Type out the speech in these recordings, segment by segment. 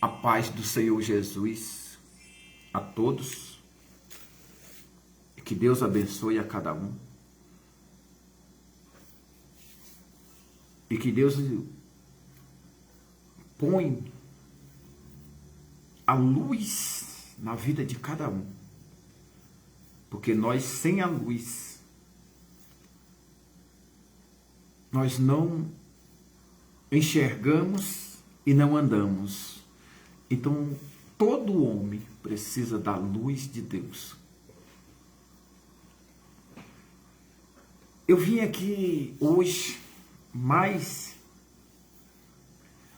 A paz do Senhor Jesus a todos. E que Deus abençoe a cada um. E que Deus põe a luz na vida de cada um. Porque nós, sem a luz, nós não enxergamos e não andamos. Então, todo homem precisa da luz de Deus. Eu vim aqui hoje, mas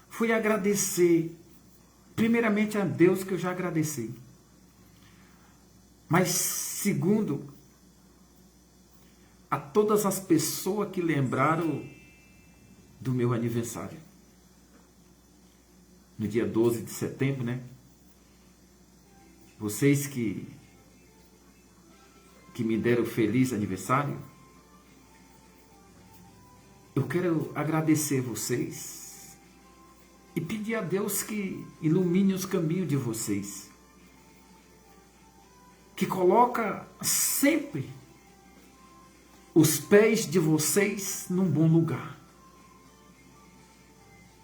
fui agradecer, primeiramente a Deus, que eu já agradeci. Mas segundo, a todas as pessoas que lembraram do meu aniversário. No dia 12 de setembro, né? Vocês que me deram feliz aniversário, eu quero agradecer vocês e pedir a Deus que ilumine os caminhos de vocês. Que coloca sempre os pés de vocês num bom lugar.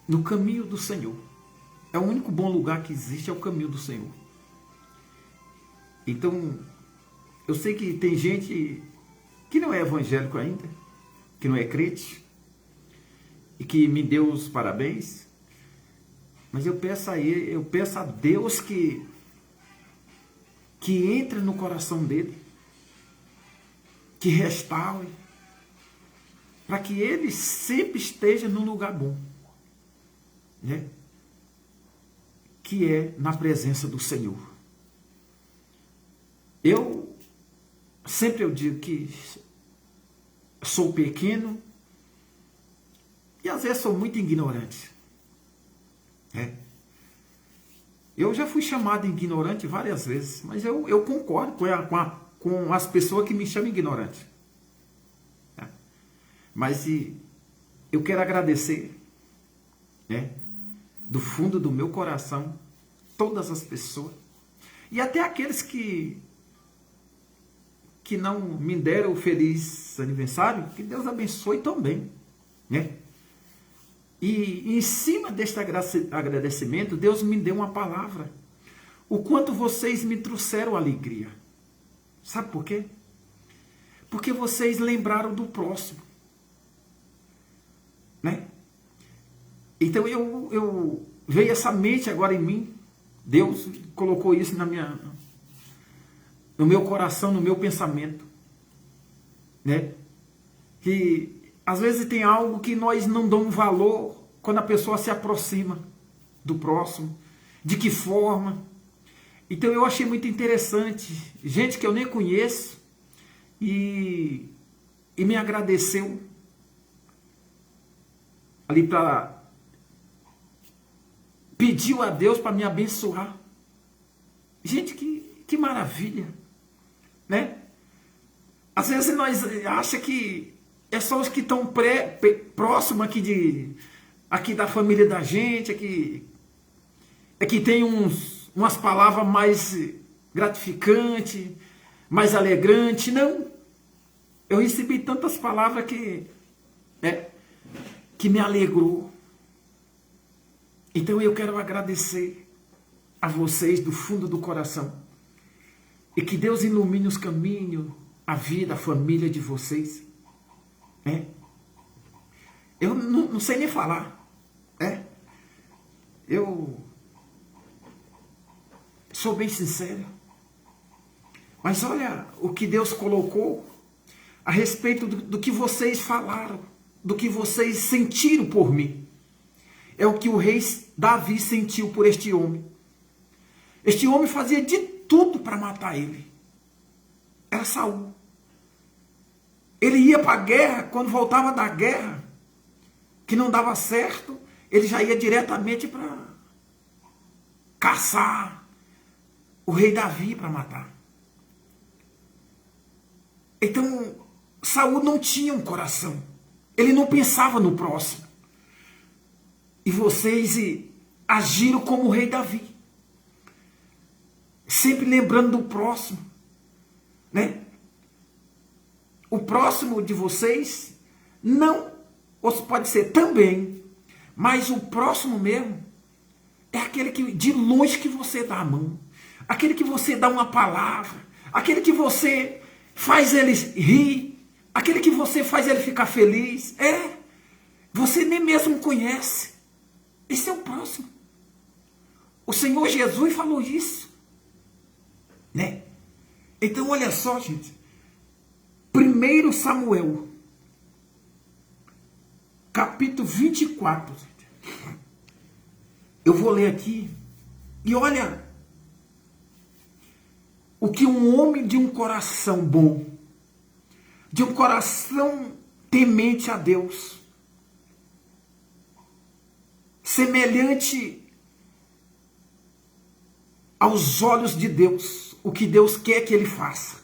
No caminho do Senhor. É o único bom lugar que existe, é o caminho do Senhor. Então, eu sei que tem gente que não é evangélico ainda, que não é crente, e que me deu os parabéns, mas eu peço a Deus que entre no coração dele, que restaure, para que ele sempre esteja num lugar bom, né? Que é na presença do Senhor. Eu digo que sou pequeno e às vezes sou muito ignorante. Eu já fui chamado de ignorante várias vezes, mas eu concordo com as pessoas que me chamam ignorante. Mas eu quero agradecer, do fundo do meu coração, todas as pessoas, e até aqueles que não me deram o feliz aniversário, que Deus abençoe também, né? E em cima deste agradecimento, Deus me deu uma palavra. O quanto vocês me trouxeram alegria. Sabe por quê? Porque vocês lembraram do próximo, né? Então veio essa mente agora em mim. Deus colocou isso no meu coração, no meu pensamento, né? Que às vezes tem algo que nós não damos valor quando a pessoa se aproxima do próximo. De que forma? Então eu achei muito interessante. Gente que eu nem conheço e me agradeceu ali pediu a Deus para me abençoar. Gente, que maravilha, né? Às vezes nós achamos que é só os que estão próximos aqui da família da gente, que tem umas palavras mais gratificantes, mais alegrantes. Não. Eu recebi tantas palavras que me alegrou. Então eu quero agradecer a vocês do fundo do coração. E que Deus ilumine os caminhos, a vida, a família de vocês. Eu não sei nem falar. Eu sou bem sincero. Mas olha o que Deus colocou a respeito do que vocês falaram, do que vocês sentiram por mim. É o que o rei Davi sentiu por este homem. Este homem fazia de tudo para matar ele. Era Saul. Ele ia para a guerra, quando voltava da guerra, que não dava certo, ele já ia diretamente para caçar o rei Davi para matar. Então, Saul não tinha um coração. Ele não pensava no próximo. E vocês agiram como o rei Davi. Sempre lembrando do próximo, né? O próximo de vocês não, ou pode ser também, mas o próximo mesmo é aquele que de longe que você dá a mão, aquele que você dá uma palavra, aquele que você faz ele rir, aquele que você faz ele ficar feliz. Você nem mesmo conhece. Esse é o próximo. O Senhor Jesus falou isso, né? Então olha só, gente. 1 Samuel, capítulo 24. Eu vou ler aqui. E olha o que um homem de um coração bom, de um coração temente a Deus, semelhante aos olhos de Deus, o que Deus quer que ele faça.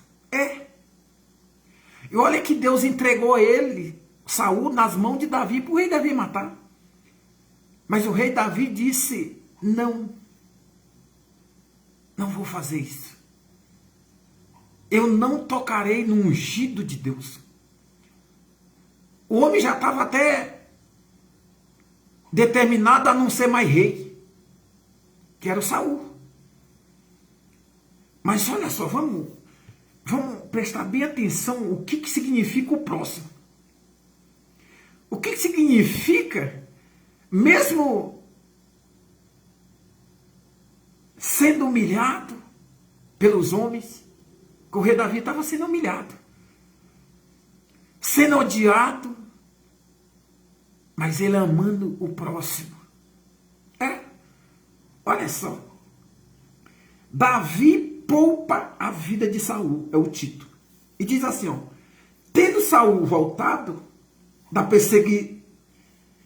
E olha que Deus entregou ele, Saul, nas mãos de Davi, para o rei Davi matar. Mas o rei Davi disse, não vou fazer isso. Eu não tocarei no ungido de Deus. O homem já estava até determinado a não ser mais rei, que era o Saul. Mas olha só, vamos prestar bem atenção o que significa o próximo. O que significa, mesmo sendo humilhado pelos homens, que o rei Davi estava sendo humilhado, sendo odiado, mas ele amando o próximo. Olha só. Davi poupa a vida de Saul, é o título. E diz assim, tendo Saul voltado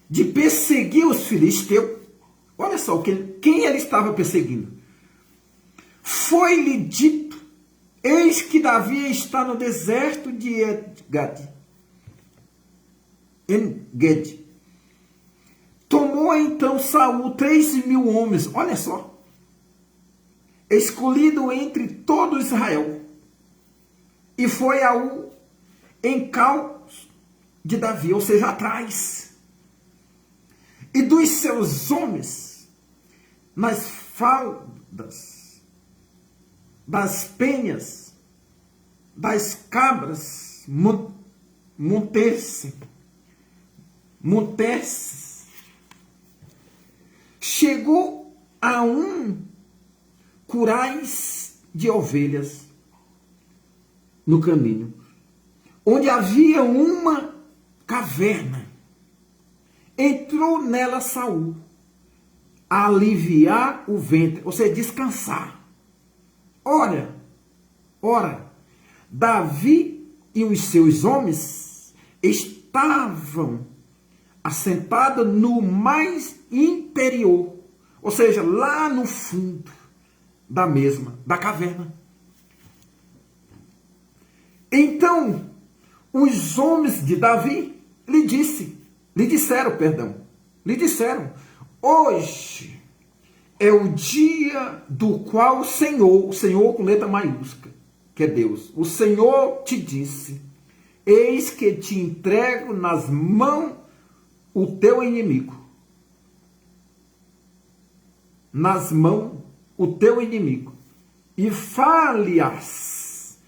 de perseguir os filisteus, olha só quem ele estava perseguindo. Foi-lhe dito, eis que Davi está no deserto de En-Gedi. Tomou então Saul 3.000 homens, olha só, escolhido entre todo Israel, e foi ao encalço de Davi, ou seja, atrás, e dos seus homens, nas faldas das penhas, das cabras, montes, chegou a curais de ovelhas no caminho, onde havia uma caverna. Entrou nela Saul, a aliviar o ventre, ou seja, descansar. Ora, Davi e os seus homens estavam assentados no mais interior, ou seja, lá no fundo da caverna. Então, os homens de Davi lhe disseram, hoje é o dia do qual o Senhor com letra maiúscula, que é Deus, o Senhor te disse, eis que te entrego nas mãos o teu inimigo. Nas mãos o teu inimigo. E fale-as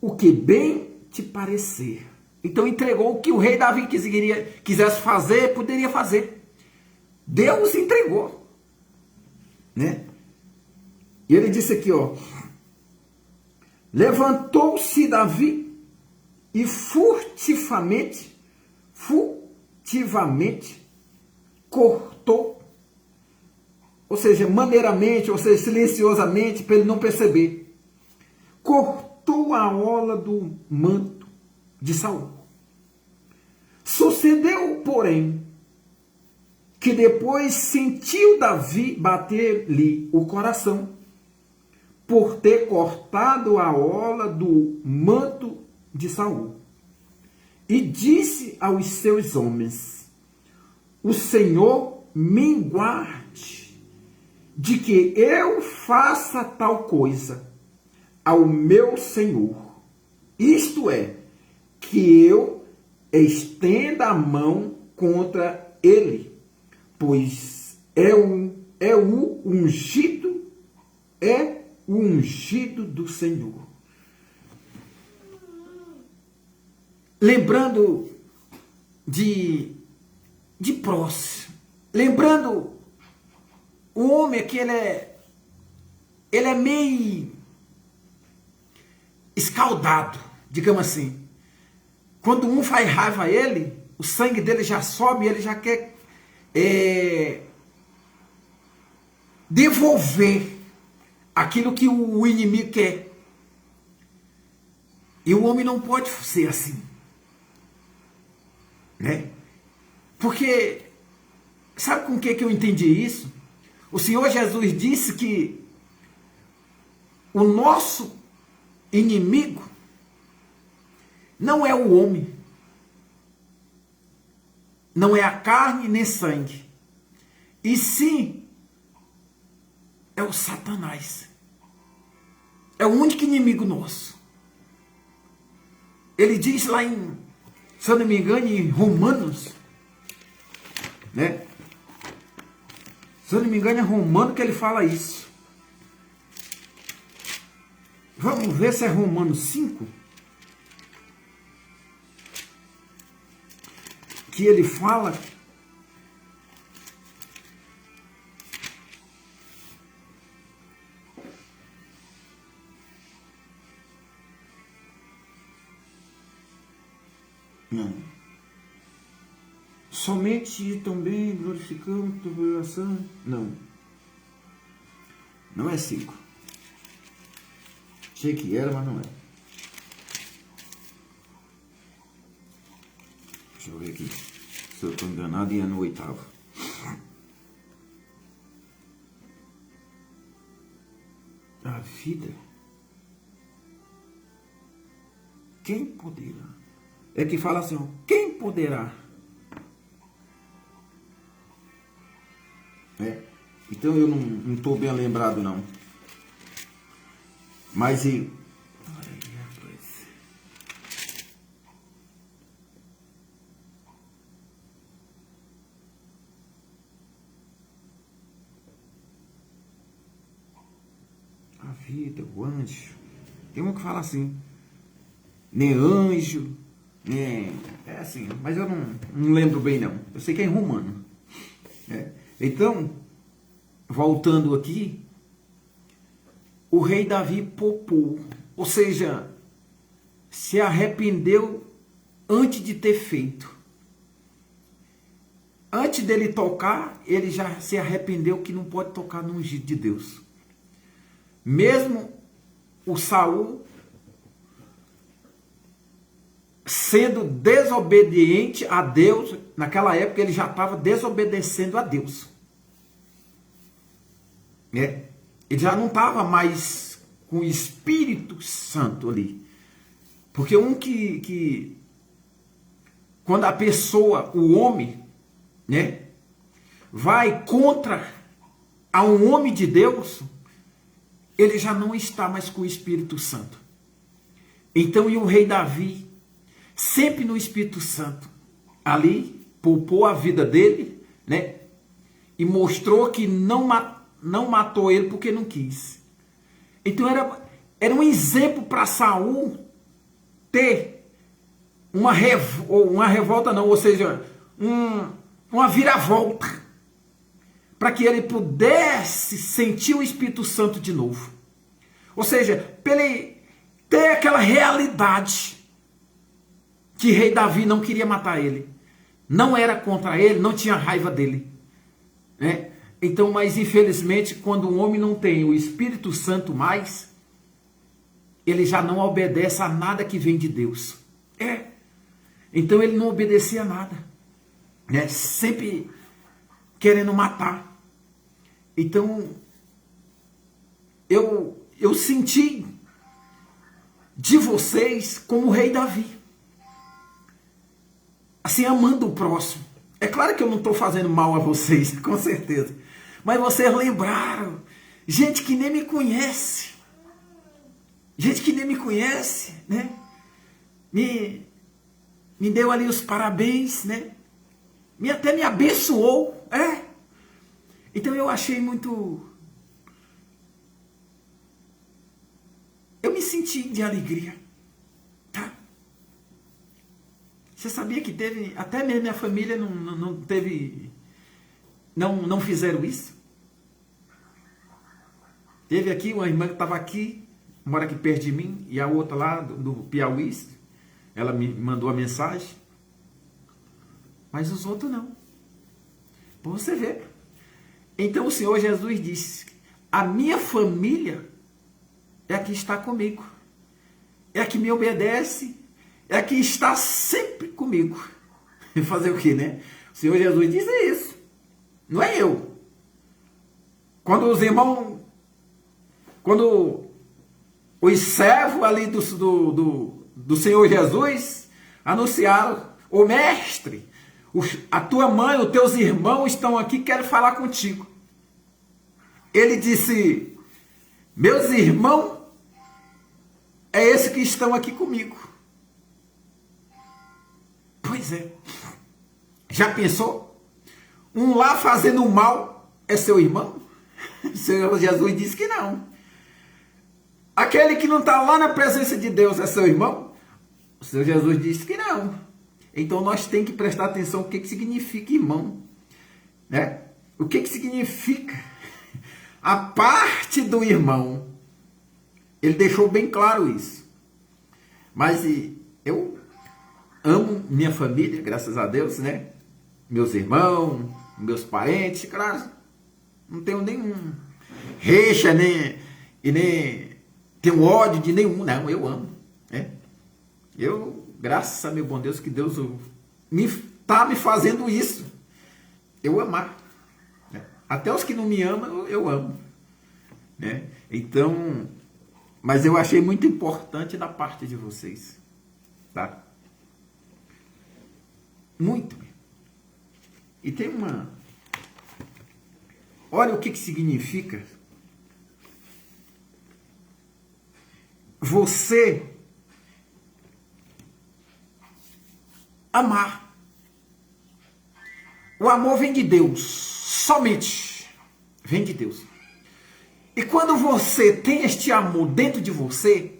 o que bem te parecer. Então entregou o que o rei Davi quisesse fazer, poderia fazer. Deus entregou, né? E ele disse aqui, levantou-se Davi e furtivamente cortou, ou seja, maneiramente, ou seja, silenciosamente, para ele não perceber, cortou a orla do manto de Saul. Sucedeu, porém, que depois sentiu Davi bater-lhe o coração, por ter cortado a orla do manto de Saul. E disse aos seus homens, o Senhor me guarde de que eu faça tal coisa ao meu Senhor, isto é, que eu estenda a mão contra ele, pois é o ungido do Senhor. Lembrando de próximo, lembrando o homem que ele é meio escaldado, digamos assim. Quando um faz raiva a ele, o sangue dele já sobe, ele já quer devolver aquilo que o inimigo quer. E o homem não pode ser assim, né? Porque, sabe com que eu entendi isso? O Senhor Jesus disse que o nosso inimigo não é o homem, não é a carne nem sangue, e sim é o Satanás. É o único inimigo nosso. Ele diz lá em, se eu não me engano, em Romanos, né? Se eu não me engano, é Romano que ele fala isso. Vamos ver se é Romanos 5. Que ele fala não. Somente também glorificamos a revelação. Não. Não é 5. Achei que era, mas não é. Deixa eu ver aqui. Se eu estou enganado, e é no 8º. A vida. Quem poderá? É que fala assim, ó, quem poderá? Então eu não estou bem lembrado não. Mas e... a vida, o anjo. Tem um que fala assim, nem anjo, é assim, mas eu não lembro bem não. Eu sei que é em Romano. Então, voltando aqui, o rei Davi poupou, ou seja, se arrependeu antes de ter feito. Antes dele tocar, ele já se arrependeu que não pode tocar no ungido de Deus. Mesmo o Saul sendo desobediente a Deus, naquela época ele já estava desobedecendo a Deus. Ele já não estava mais com o Espírito Santo ali. Porque quando a pessoa, o homem, vai contra a um homem de Deus, ele já não está mais com o Espírito Santo. Então, e o rei Davi, sempre no Espírito Santo, ali, poupou a vida dele, e mostrou que não matou ele porque não quis. Então, era um exemplo para Saul ter uma revolta, não, ou seja, uma viravolta, para que ele pudesse sentir o Espírito Santo de novo. Ou seja, para ele ter aquela realidade que rei Davi não queria matar ele. Não era contra ele, não tinha raiva dele. Então, mas infelizmente, quando um homem não tem o Espírito Santo mais, ele já não obedece a nada que vem de Deus. Então ele não obedecia a nada. Sempre querendo matar. Então, eu senti de vocês como o rei Davi. Assim, amando o próximo. É claro que eu não estou fazendo mal a vocês, com certeza. Mas vocês lembraram. Gente que nem me conhece. Gente que nem me conhece, né? Me deu ali os parabéns, né? Até me abençoou, Então eu achei muito... Eu me senti de alegria, tá? Você sabia que teve... Até mesmo minha família não teve... Não fizeram isso? Teve aqui uma irmã que estava aqui, mora aqui perto de mim, e a outra lá do Piauí, ela me mandou a mensagem. Mas os outros não. Para você ver. Então o Senhor Jesus disse: a minha família é a que está comigo. É a que me obedece. É a que está sempre comigo. Fazer o quê, né? O Senhor Jesus disse isso. Não é eu. Quando os irmãos... Quando os servos ali do Senhor Jesus anunciaram: ô mestre, a tua mãe, os teus irmãos estão aqui, quero falar contigo. Ele disse: meus irmãos é esse que estão aqui comigo. Pois é. Já pensou? Um lá fazendo mal é seu irmão? O Senhor Jesus disse que não. Aquele que não está lá na presença de Deus é seu irmão? O Senhor Jesus disse que não. Então nós temos que prestar atenção o que significa irmão, né? O que significa a parte do irmão. Ele deixou bem claro isso. Mas eu amo minha família, graças a Deus, né? Meus irmãos, meus parentes, claro, não tenho nenhum reixa, nem tenho ódio de nenhum, não, eu amo, né? Eu, graças a meu bom Deus, que Deus está me fazendo isso, eu amar, né? Até os que não me amam, eu amo, né? Então, mas eu achei muito importante da parte de vocês, tá? Muito. E tem uma... Olha o que significa você amar. O amor vem de Deus, somente vem de Deus. E quando você tem este amor dentro de você,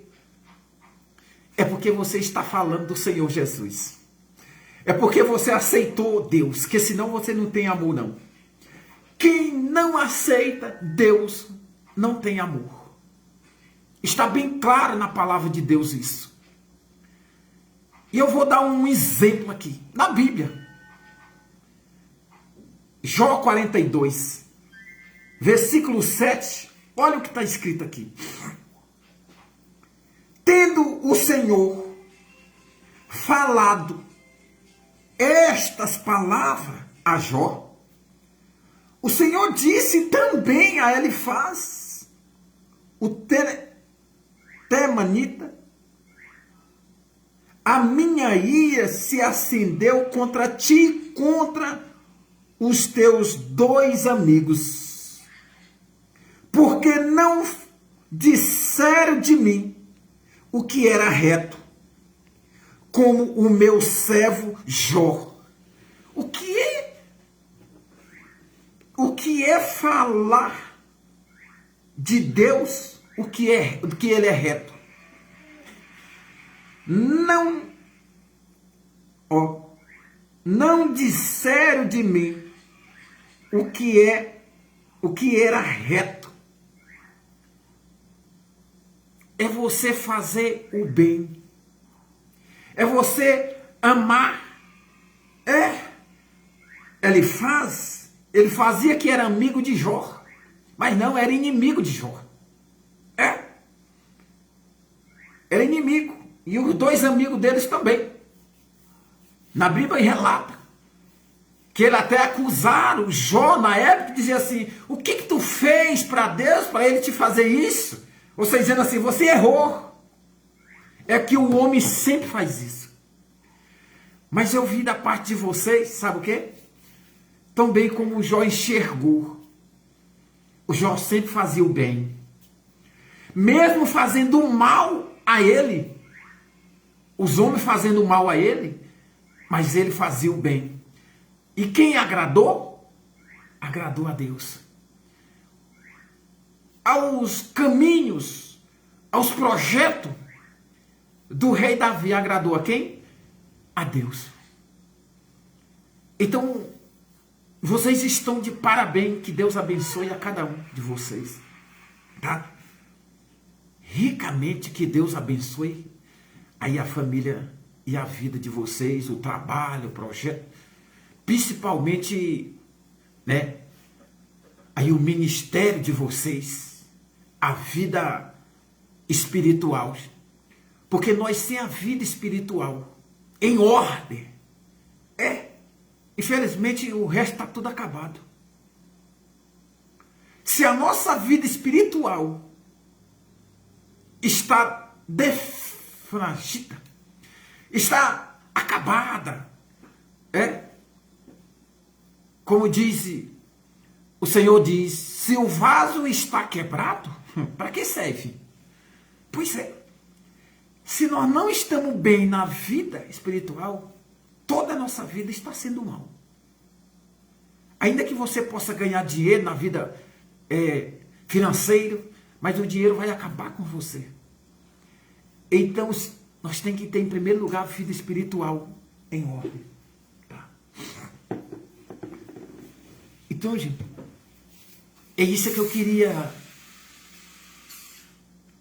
é porque você está falando do Senhor Jesus. É porque você aceitou Deus, que senão você não tem amor, não. Quem não aceita Deus não tem amor. Está bem claro na palavra de Deus isso. E eu vou dar um exemplo aqui, na Bíblia. Jó 42, versículo 7, olha o que está escrito aqui. Tendo o Senhor falado estas palavras a Jó, o Senhor disse também a Elifaz, o temanita: a minha ira se acendeu contra ti, contra os teus dois amigos, porque não disseram de mim o que era reto, como o meu servo Jó. O que é falar de Deus, o que ele é reto? Não disseram de mim o que era reto. É você fazer o bem. É você amar. Ele fazia que era amigo de Jó, mas não, era inimigo de Jó. Era inimigo. E os dois amigos deles também. Na Bíblia relata que ele até acusaram Jó na época, dizia assim: o que tu fez para Deus, para ele te fazer isso? Ou seja, dizendo assim, você errou. É que o homem sempre faz isso. Mas eu vi da parte de vocês, sabe o quê? Tão bem como Jó enxergou o Jó sempre fazia o bem. Mesmo fazendo mal a ele, os homens fazendo mal a ele, mas ele fazia o bem. E quem agradou? Agradou a Deus. Aos caminhos, aos projetos do rei Davi, agradou a quem? A Deus. Então, vocês estão de parabéns, que Deus abençoe a cada um de vocês, tá? Ricamente, que Deus abençoe aí a família e a vida de vocês, o trabalho, o projeto, principalmente, né, aí o ministério de vocês, a vida espiritual, porque nós sem a vida espiritual em ordem, infelizmente o resto está tudo acabado. Se a nossa vida espiritual está defragida, está acabada, como diz o Senhor, diz, se o vaso está quebrado, para que serve? Pois é, se nós não estamos bem na vida espiritual, toda a nossa vida está sendo mal. Ainda que você possa ganhar dinheiro na vida financeira, mas o dinheiro vai acabar com você. Então, nós temos que ter, em primeiro lugar, a vida espiritual em ordem. Tá? Então, gente, é isso que eu queria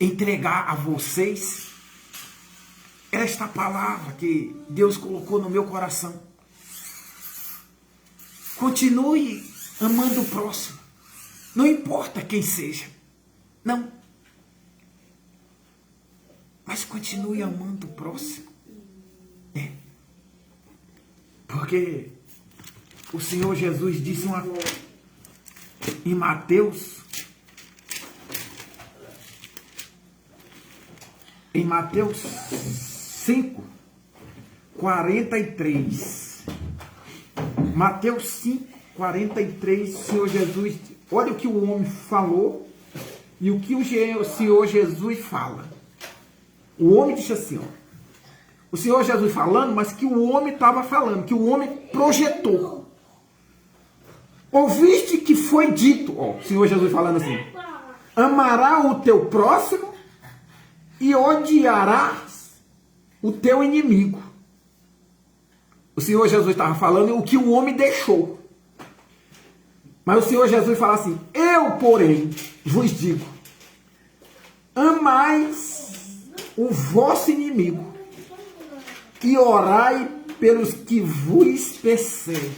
entregar a vocês. Esta palavra que Deus colocou no meu coração. Continue amando o próximo. Não importa quem seja. Não. Mas continue amando o próximo. Porque o Senhor Jesus disse uma coisa em Mateus 5, 43. Mateus 5, 43, o Senhor Jesus, olha o que o homem falou e o que o Senhor Jesus fala. O homem disse assim, ó, o Senhor Jesus falando, mas que o homem estava falando, que o homem projetou. Ouviste que foi dito, ó, o Senhor Jesus falando assim, amará o teu próximo e odiarás o teu inimigo. O Senhor Jesus estava falando o que o homem deixou. Mas o Senhor Jesus fala assim, eu, porém, vos digo, amais o vosso inimigo e orai pelos que vos perseguem,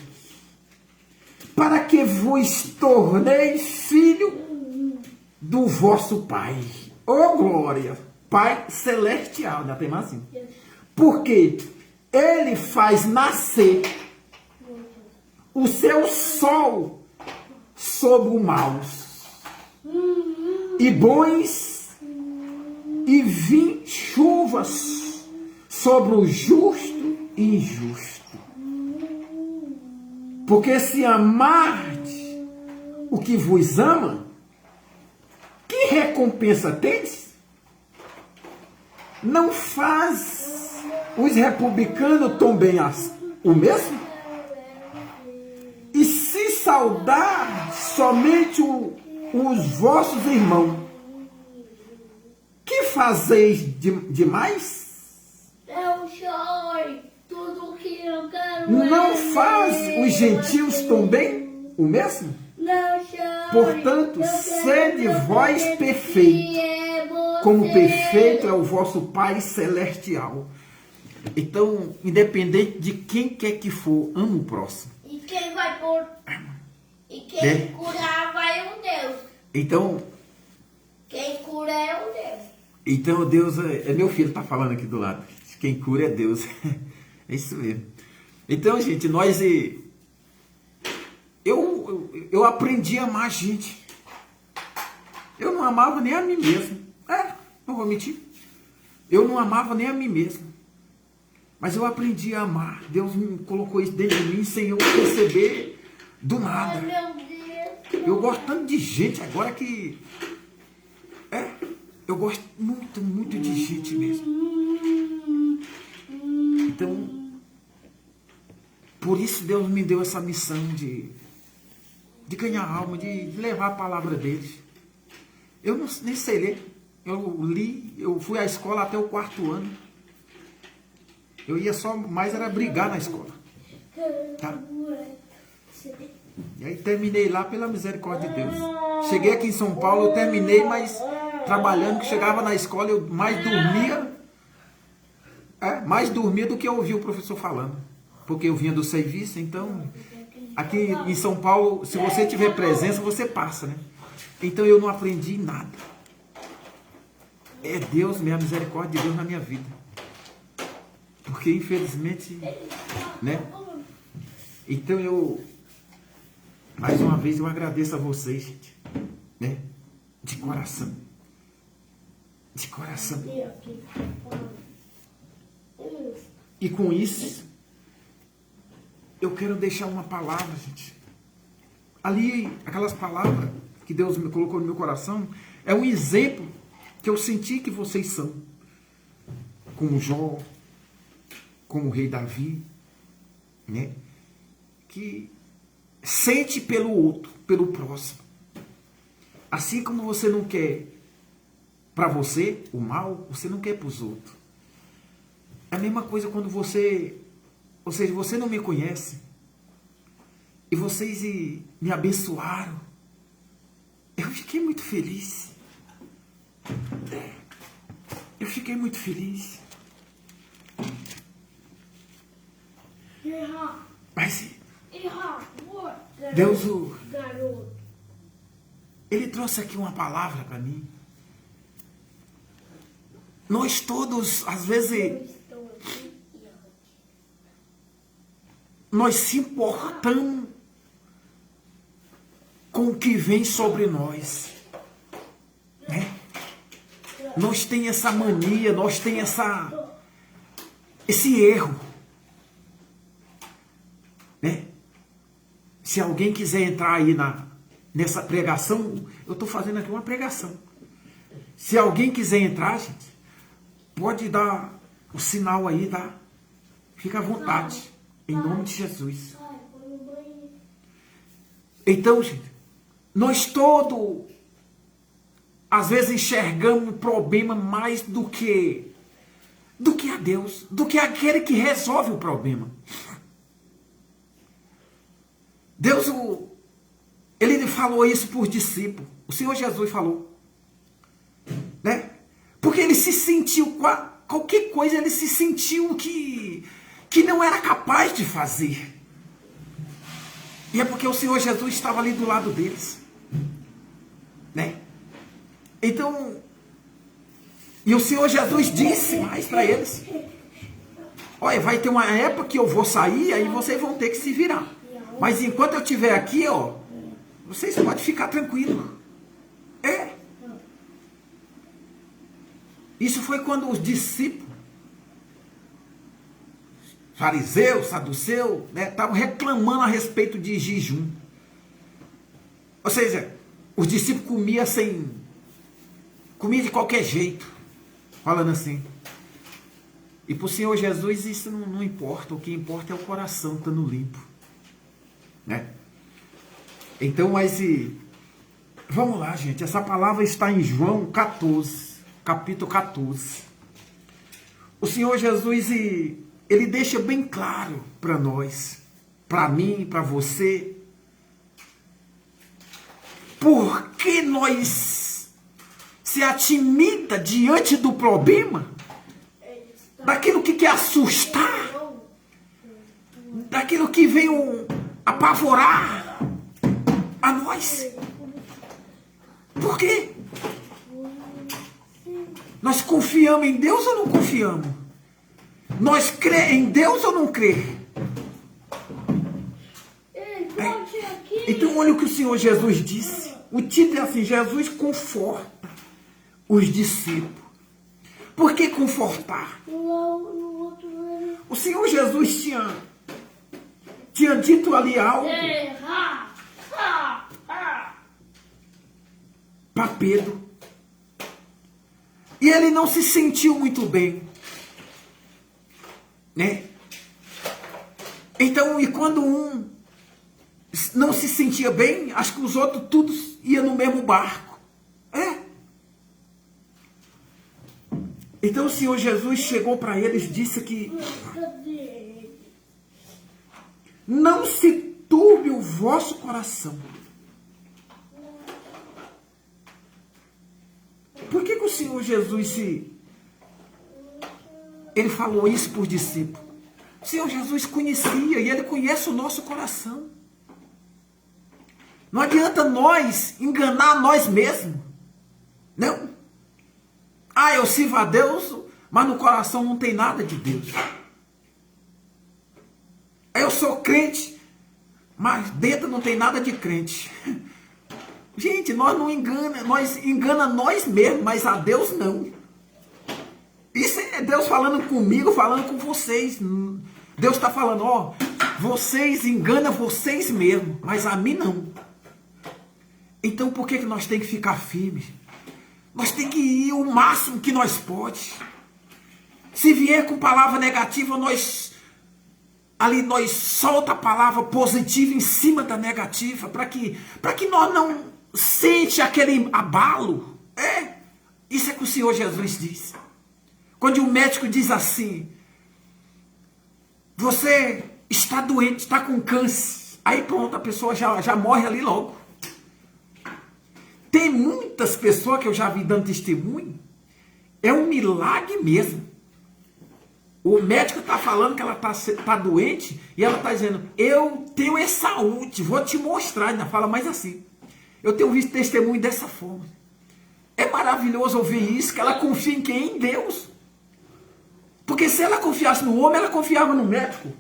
para que vos torneis filho do vosso Pai. Ô glória! Pai celestial, ainda tem mais assim. Porque ele faz nascer o seu sol sobre os maus e bons, e vim chuvas sobre o justo e injusto. Porque se amardes o que vos ama, que recompensa tendes? Não faz os republicanos também o mesmo? E se saudar somente os vossos irmãos, que fazeis demais? Eu choro tudo que eu quero. Não faz os gentios também o mesmo? Não chore, Portanto, sede vós perfeitos, como perfeito é o vosso Pai celestial. Então, independente de quem quer que for, ama o próximo. E quem vai por... E quem curar vai um Deus. Então, quem cura é um Deus. Então Deus é meu filho, tá falando aqui do lado. Quem cura é Deus. É isso mesmo. Então, gente, nós... Eu aprendi a amar a gente. Eu não amava nem a mim mesmo. Não vou mentir. Eu não amava nem a mim mesmo. Mas eu aprendi a amar. Deus me colocou isso dentro de mim sem eu perceber do nada. Ai, meu Deus. Eu gosto tanto de gente agora que... eu gosto muito, muito de gente mesmo. Então, por isso Deus me deu essa missão de ganhar alma, de levar a palavra deles. Eu nem sei ler. Eu li, eu fui à escola até o 4º ano. Eu ia só, mais era brigar na escola. Tá? E aí terminei lá pela misericórdia de Deus. Cheguei aqui em São Paulo, eu terminei, mas trabalhando, que chegava na escola, eu mais dormia do que eu ouvia o professor falando. Porque eu vinha do serviço, então... Aqui em São Paulo, se você tiver presença, você passa, né? Então eu não aprendi nada. É Deus, minha misericórdia de Deus na minha vida. Porque infelizmente, né? Então eu, mais uma vez, eu agradeço a vocês, gente, né? De coração. De coração. E com isso, eu quero deixar uma palavra, gente. Ali, aquelas palavras que Deus me colocou no meu coração, é um exemplo que eu senti que vocês são. Como Jó, como o rei Davi, né? Que sente pelo outro, pelo próximo. Assim como você não quer para você o mal, você não quer para os outros. É a mesma coisa quando você... Ou seja, você não me conhece e vocês me abençoaram. Eu fiquei muito feliz. Eu fiquei muito feliz. Mas Deus, Ele trouxe aqui uma palavra para mim. Nós todos, às vezes... Nós se importamos com o que vem sobre nós, né? Nós tem essa mania, nós tem esse erro, né? Se alguém quiser entrar aí nessa pregação, eu estou fazendo aqui uma pregação. Se alguém quiser entrar, gente, pode dar o sinal aí, tá? Fica à vontade. Em nome de Jesus. Então, gente, nós todos, às vezes, enxergamos o problema mais do que a Deus, do que aquele que resolve o problema. Deus, Ele falou isso por discípulo. O Senhor Jesus falou. Né? Porque Ele se sentiu, qualquer coisa, Ele se sentiu que não era capaz de fazer. E é porque o Senhor Jesus estava ali do lado deles. Né? Então, e o Senhor Jesus disse mais para eles: olha, vai ter uma época que eu vou sair, aí vocês vão ter que se virar. Mas enquanto eu estiver aqui, ó, vocês podem ficar tranquilos. Isso foi quando os discípulos, fariseu, saduceu, né, estavam reclamando a respeito de jejum. Ou seja, os discípulos comia de qualquer jeito, falando assim. E para o Senhor Jesus isso não importa, o que importa é o coração estando limpo. Né? Então, mas vamos lá, gente, essa palavra está em João 14, capítulo 14. O Senhor Jesus, Ele deixa bem claro para nós, para mim, para você, por que nós se atimida diante do problema, daquilo que quer assustar, daquilo que vem apavorar a nós. Por quê? Nós confiamos em Deus ou não confiamos? Nós cremos em Deus ou não cremos? Então olha o que o Senhor Jesus disse. O título é assim: Jesus conforta os discípulos. Por que confortar? O Senhor Jesus tinha dito ali algo para Pedro. E ele não se sentiu muito bem, né? Então, e quando um não se sentia bem, acho que os outros todos iam no mesmo barco. Então o Senhor Jesus chegou para eles e disse que não se turbe o vosso coração. Por que o Senhor Jesus ele falou isso por discípulo? O Senhor Jesus conhecia e Ele conhece o nosso coração. Não adianta nós enganar nós mesmos. Não. Eu sirvo a Deus, mas no coração não tem nada de Deus. Eu sou crente, mas dentro não tem nada de crente. Gente, nós não engana, nós nós mesmos, mas a Deus não. Isso é Deus falando comigo, falando com vocês. Deus está falando, vocês enganam vocês mesmos, mas a mim não. Então por que nós temos que ficar firmes? Nós temos que ir o máximo que nós podemos. Se vier com palavra negativa, nós solta a palavra positiva em cima da negativa, para que nós não sente aquele abalo. Isso é que o Senhor Jesus diz. Quando o médico diz assim, você está doente, está com câncer, aí pronto, a pessoa já morre ali logo. Tem muitas pessoas que eu já vi dando testemunho, é um milagre mesmo. O médico está falando que ela tá doente e ela está dizendo, eu tenho saúde, vou te mostrar. Ainda fala mais assim. Eu tenho visto testemunho dessa forma. É maravilhoso ouvir isso, que ela confia em quem? Em Deus. Porque se ela confiasse no homem, ela confiava no médico,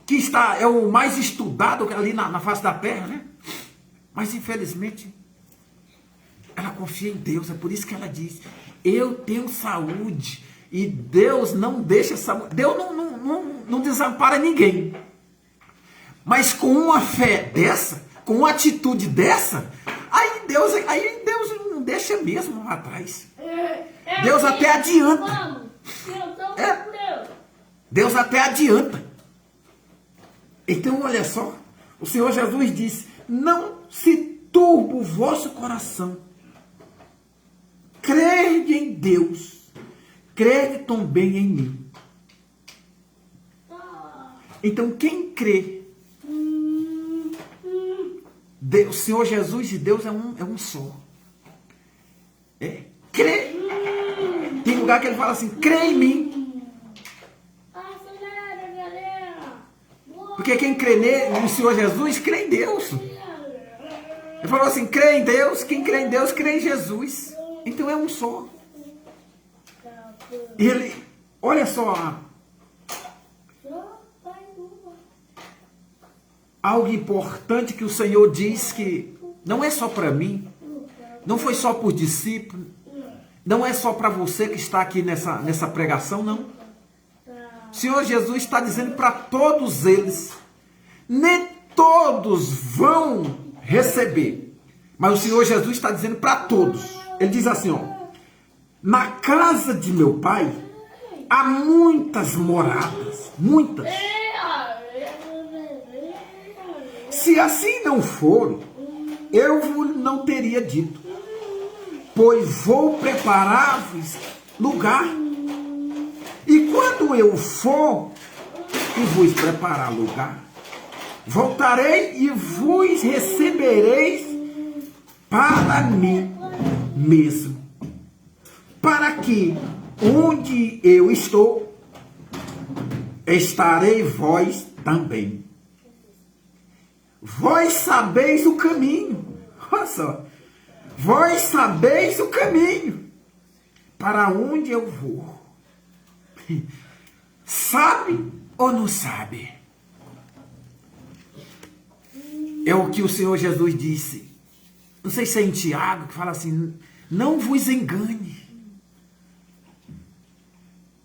que é o mais estudado ali na face da terra, né? Mas infelizmente, ela confia em Deus. É por isso que ela diz, eu tenho saúde. E Deus não deixa essa... Deus não desampara ninguém. Mas com uma fé dessa, com uma atitude dessa, aí Deus não deixa mesmo lá atrás. Deus até adianta. Deus até adianta. Então olha só, o Senhor Jesus disse, não se turbe o vosso coração. Crede em Deus. Crede também em mim. Então quem crê, o Senhor Jesus e Deus é um só. Crê. Tem lugar que ele fala assim, crê em mim. Porque quem crê no Senhor Jesus, crê em Deus. Ele falou assim, crê em Deus, quem crê em Deus, crê em Jesus. Então é um só. Ele, olha só, algo importante que o Senhor diz que não é só para mim, não foi só por discípulo, não é só para você que está aqui nessa pregação, não. O Senhor Jesus está dizendo para todos eles, nem todos vão receber, mas o Senhor Jesus está dizendo para todos. Ele diz assim, na casa de meu pai há muitas moradas, muitas. Se assim não for, eu vos não teria dito, pois vou preparar-vos lugar. E quando eu for e vos preparar lugar, voltarei e vos recebereis para mim mesmo, para que onde eu estou, estarei vós também. Vós sabeis o caminho. Olha só. Vós sabeis o caminho para onde eu vou. Sabe ou não sabe? É o que o Senhor Jesus disse. Não sei se é em Tiago que fala assim, não vos engane.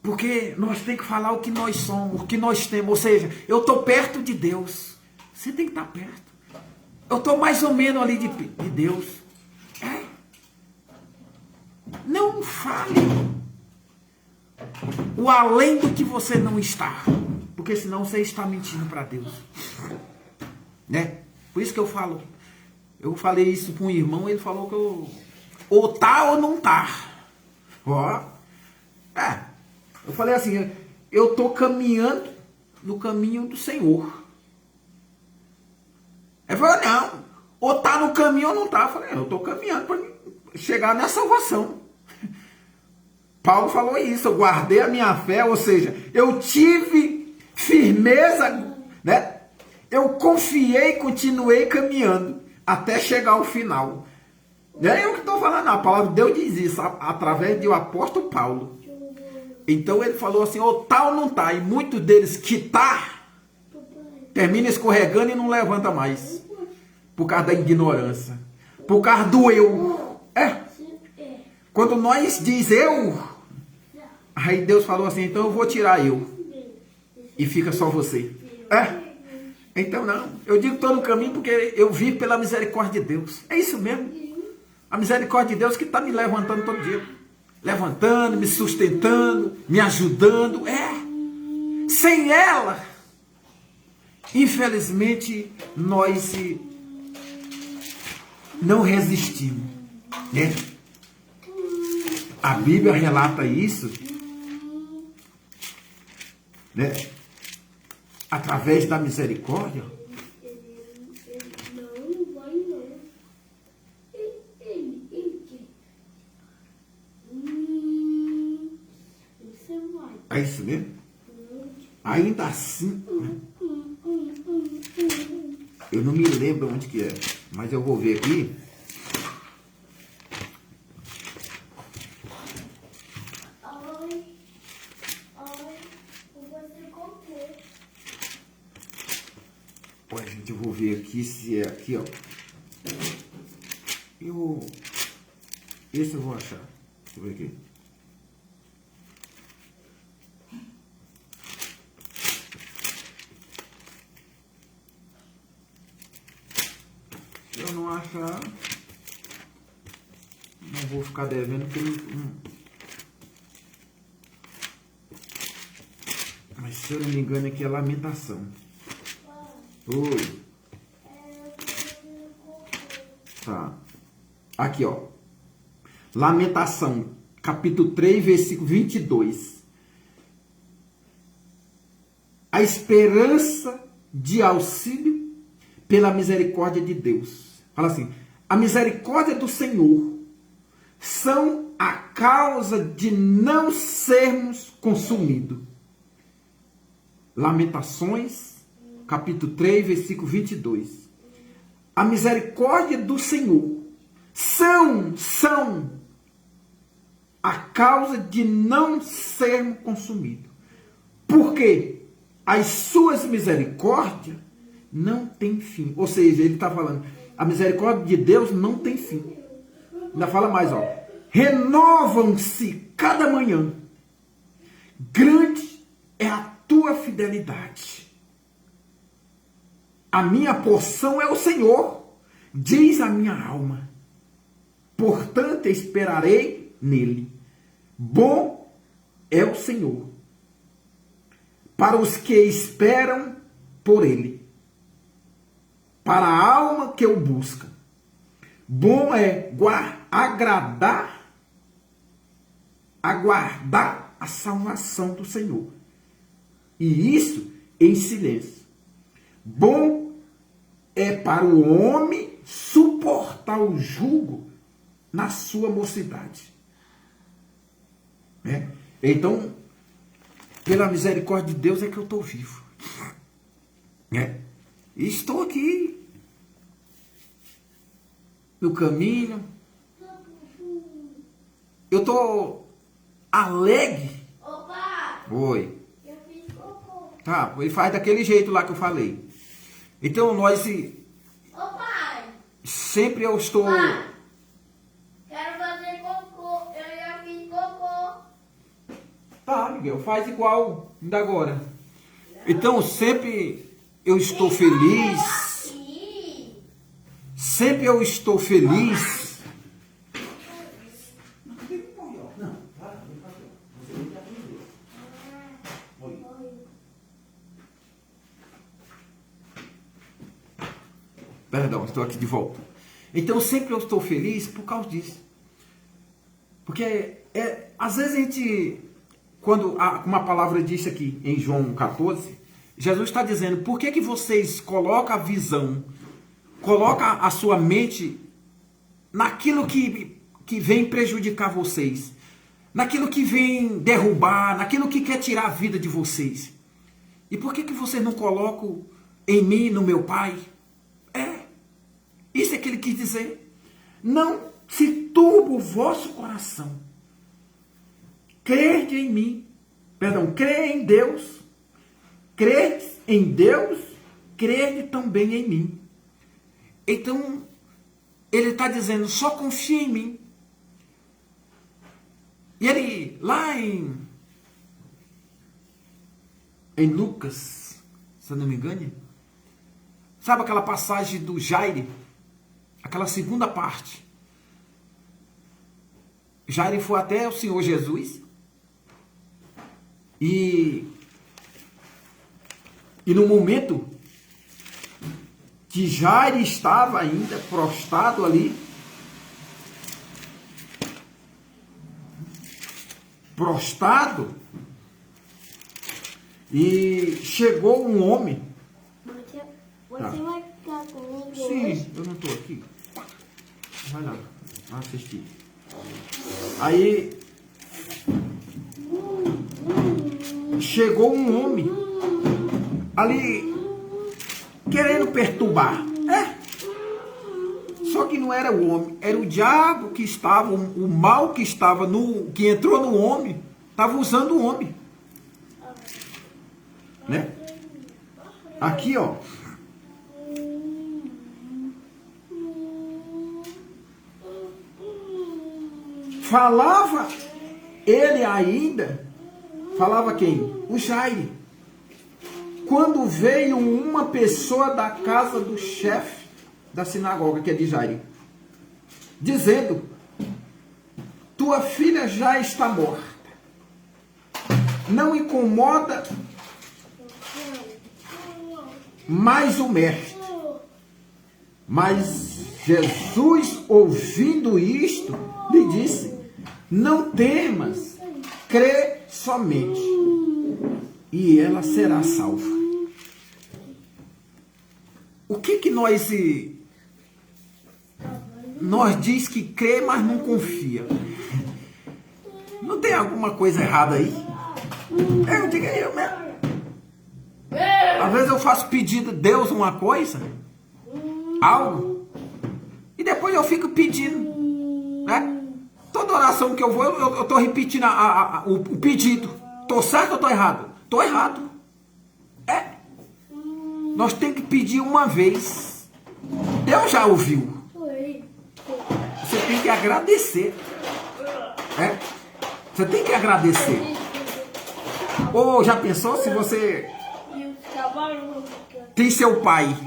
Porque nós temos que falar o que nós somos, o que nós temos. Ou seja, eu estou perto de Deus. Você tem que estar perto. Eu estou mais ou menos ali de Deus. Não fale o além do que você não está. Porque senão você está mentindo para Deus. Né? Por isso que eu falo. Eu falei isso para um irmão, ele falou que eu ou tá ou não tá. Ó. Eu falei assim, eu tô caminhando no caminho do Senhor. Ele falou, não, ou tá no caminho ou não tá. Eu falei, eu tô caminhando para chegar na salvação. Paulo falou isso, eu guardei a minha fé, ou seja, eu tive firmeza, né? Eu confiei, continuei caminhando até chegar ao final. Não é eu que estou falando, a palavra de Deus diz isso, através do apóstolo Paulo. Então ele falou assim, ou tá ou não tá, e muitos deles que tá, termina escorregando e não levanta mais. Por causa da ignorância, por causa do eu. Quando nós diz eu, aí Deus falou assim, então eu vou tirar eu. E fica só você. Então não, eu digo todo o caminho porque eu vivo pela misericórdia de Deus. É isso mesmo. A misericórdia de Deus que está me levantando todo dia. Levantando, me sustentando, me ajudando. Sem ela, infelizmente, nós não resistimos. Né? A Bíblia relata isso, né? Através da misericórdia. É isso mesmo? Ainda assim, eu não me lembro onde que é, mas eu vou ver aqui. Olha, gente, eu vou ver aqui se é aqui, ó. Esse eu vou achar. Deixa eu ver aqui. Se eu não achar, não vou ficar devendo porque mas se eu não me engano aqui é Lamentação. Oi. Tá. Aqui, ó. Lamentação, capítulo 3, versículo 22. A esperança de auxílio pela misericórdia de Deus. Fala assim, a misericórdia do Senhor são a causa de não sermos consumidos. Lamentações, capítulo 3, versículo 22. A misericórdia do Senhor são a causa de não sermos consumidos. Porque as suas misericórdias não têm fim. Ou seja, ele está falando, a misericórdia de Deus não tem fim. Ainda fala mais, ó. Renovam-se cada manhã. Grande é a tua fidelidade. A minha porção é o Senhor, diz a minha alma. Portanto, esperarei nele. Bom é o Senhor para os que esperam por ele, para a alma que o busca. Bom é aguardar a salvação do Senhor. E isso em silêncio. Bom é para o homem suportar o jugo na sua mocidade. Né? Então, pela misericórdia de Deus é que eu estou vivo. Né? E estou aqui no caminho. Eu estou alegre. Opa! Oi. Eu fiz cocô. Tá, ele faz daquele jeito lá que eu falei. Então nós Ô pai! sempre eu estou. Pai! Quero fazer cocô. Eu já fiz cocô. Tá, Miguel, faz igual ainda agora. Então sempre eu estou feliz. Aqui. Sempre eu estou feliz. Perdão, estou aqui de volta. Então sempre eu estou feliz por causa disso. Porque às vezes a gente, quando uma palavra diz aqui em João 14, Jesus está dizendo, por que vocês colocam a visão, colocam a sua mente naquilo que vem prejudicar vocês, naquilo que vem derrubar, naquilo que quer tirar a vida de vocês? E por que vocês não colocam em mim, no meu Pai? Isso é que ele quis dizer. Não se turbe o vosso coração. Crede em mim. Perdão, crê em Deus. Crede em Deus, crede também em mim. Então, ele está dizendo, só confia em mim. E ele, lá em Lucas, se eu não me engano, sabe aquela passagem do Jairo? Aquela segunda parte. Jairo foi até o Senhor Jesus e no momento que Jairo estava ainda prostrado ali, e chegou um homem. Você vai ficar comigo? Sim, eu não estou aqui. Tá. Vai lá, vai assistir. Aí chegou um homem ali querendo perturbar. Só que não era o homem, era o diabo que estava, o mal que estava que entrou no homem, estava usando o homem. Né? Aqui, ó. Falava ele ainda, falava quem? O Jairo. Quando veio uma pessoa da casa do chefe da sinagoga, que é de Jairo, dizendo, tua filha já está morta. Não incomoda mais o mestre. Mas Jesus, ouvindo isto, lhe disse, não temas, crê somente, e ela será salva. O que nós diz que crê, mas não confia? Não tem alguma coisa errada aí? Eu digo eu mesmo. Às vezes eu faço pedido a Deus uma coisa, algo, e depois eu fico pedindo, né? Toda oração que eu vou, eu estou repetindo o pedido. Estou certo ou estou errado? Estou errado. Nós temos que pedir uma vez. Deus já ouviu. Você tem que agradecer. Você tem que agradecer. Ou já pensou se você tem seu pai?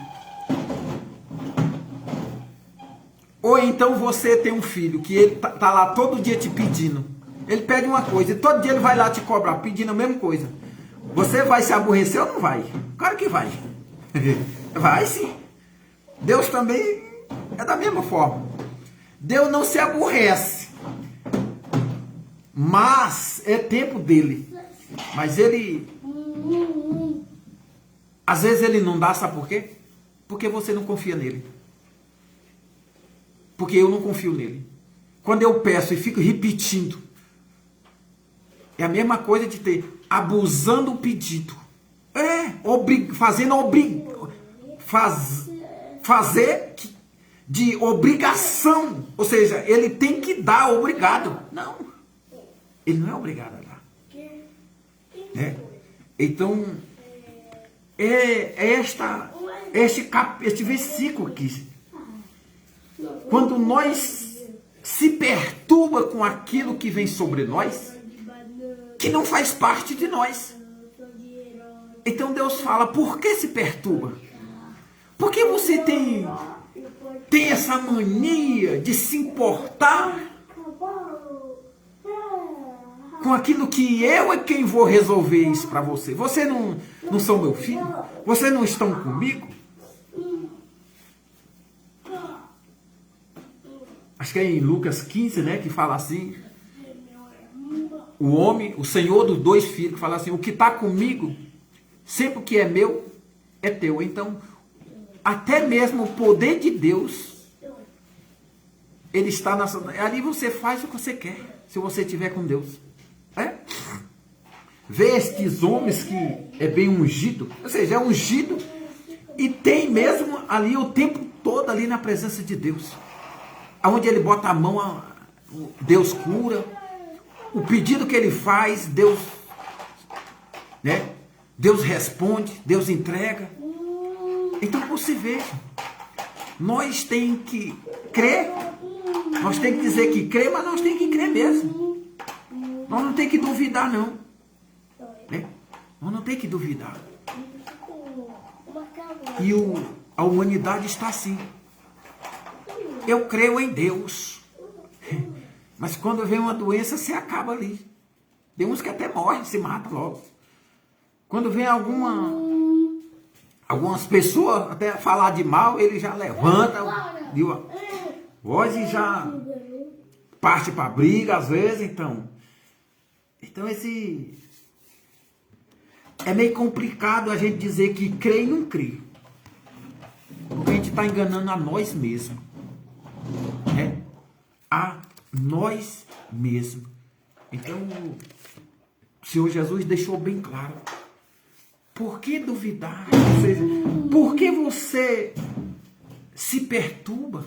Ou então você tem um filho que ele tá lá todo dia te pedindo. Ele pede uma coisa e todo dia ele vai lá te cobrar pedindo a mesma coisa. Você vai se aborrecer ou não vai? Claro que vai. Vai sim. Deus também é da mesma forma. Deus não se aborrece. Mas é tempo dele. Mas ele... Às vezes ele não dá, sabe por quê? Porque você não confia nele. Porque eu não confio nele. Quando eu peço e fico repetindo, é a mesma coisa de ter abusando o pedido. Fazer de obrigação. Ou seja, ele tem que dar obrigado. Não. Ele não é obrigado a dar. Então, este versículo aqui. Quando nós se perturba com aquilo que vem sobre nós, que não faz parte de nós. Então Deus fala, por que se perturba? Por que você tem essa mania de se importar com aquilo que eu é quem vou resolver isso para você? Você não são meu filho? Vocês não estão comigo? acho que é em Lucas 15, né, que fala assim, o homem, o Senhor dos dois filhos, que fala assim, o que está comigo, sempre o que é meu, é teu. Então, até mesmo o poder de Deus, ele está na sua... Ali você faz o que você quer, se você estiver com Deus. É? Ver estes homens que é bem ungido, ou seja, é ungido e tem mesmo ali o tempo todo ali na presença de Deus. Aonde ele bota a mão, Deus cura. O pedido que ele faz, Deus, né? Deus responde, Deus entrega. Então você veja, nós tem que crer, nós tem que dizer que crê, mas nós tem que crer mesmo. Nós não tem que duvidar não, né? Nós não tem que duvidar. E a humanidade está assim. Eu creio em Deus. Mas quando vem uma doença, você acaba ali. Tem uns que até morrem, se matam logo. Quando vem algumas pessoas até falar de mal, ele já levanta a voz e já parte para briga, às vezes. Então esse é meio complicado a gente dizer que crê e não crê. Porque a gente está enganando a nós mesmos. Né? A nós mesmos. Então, o Senhor Jesus deixou bem claro. Por que duvidar? Ou seja, por que você se perturba?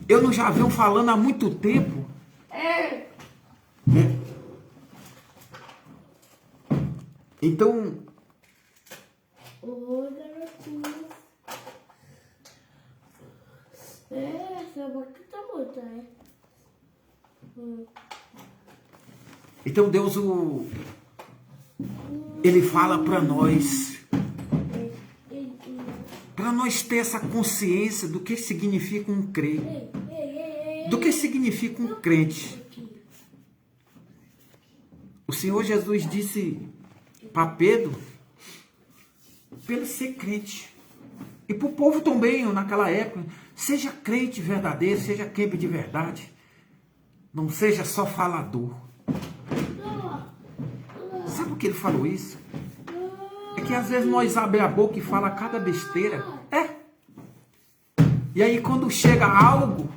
Eu não já venho falando há muito tempo. Né? Então, Oi, garotinho. Essa boca tá muda, né? então Deus, ele fala para nós ter essa consciência do que significa um crer, do que significa um crente. O Senhor Jesus disse para Pedro, para ele ser crente. E para o povo também, naquela época, seja crente verdadeiro, seja crente de verdade. Não seja só falador. Sabe por que ele falou isso? É que às vezes nós abrimos a boca e fala cada besteira. E aí quando chega algo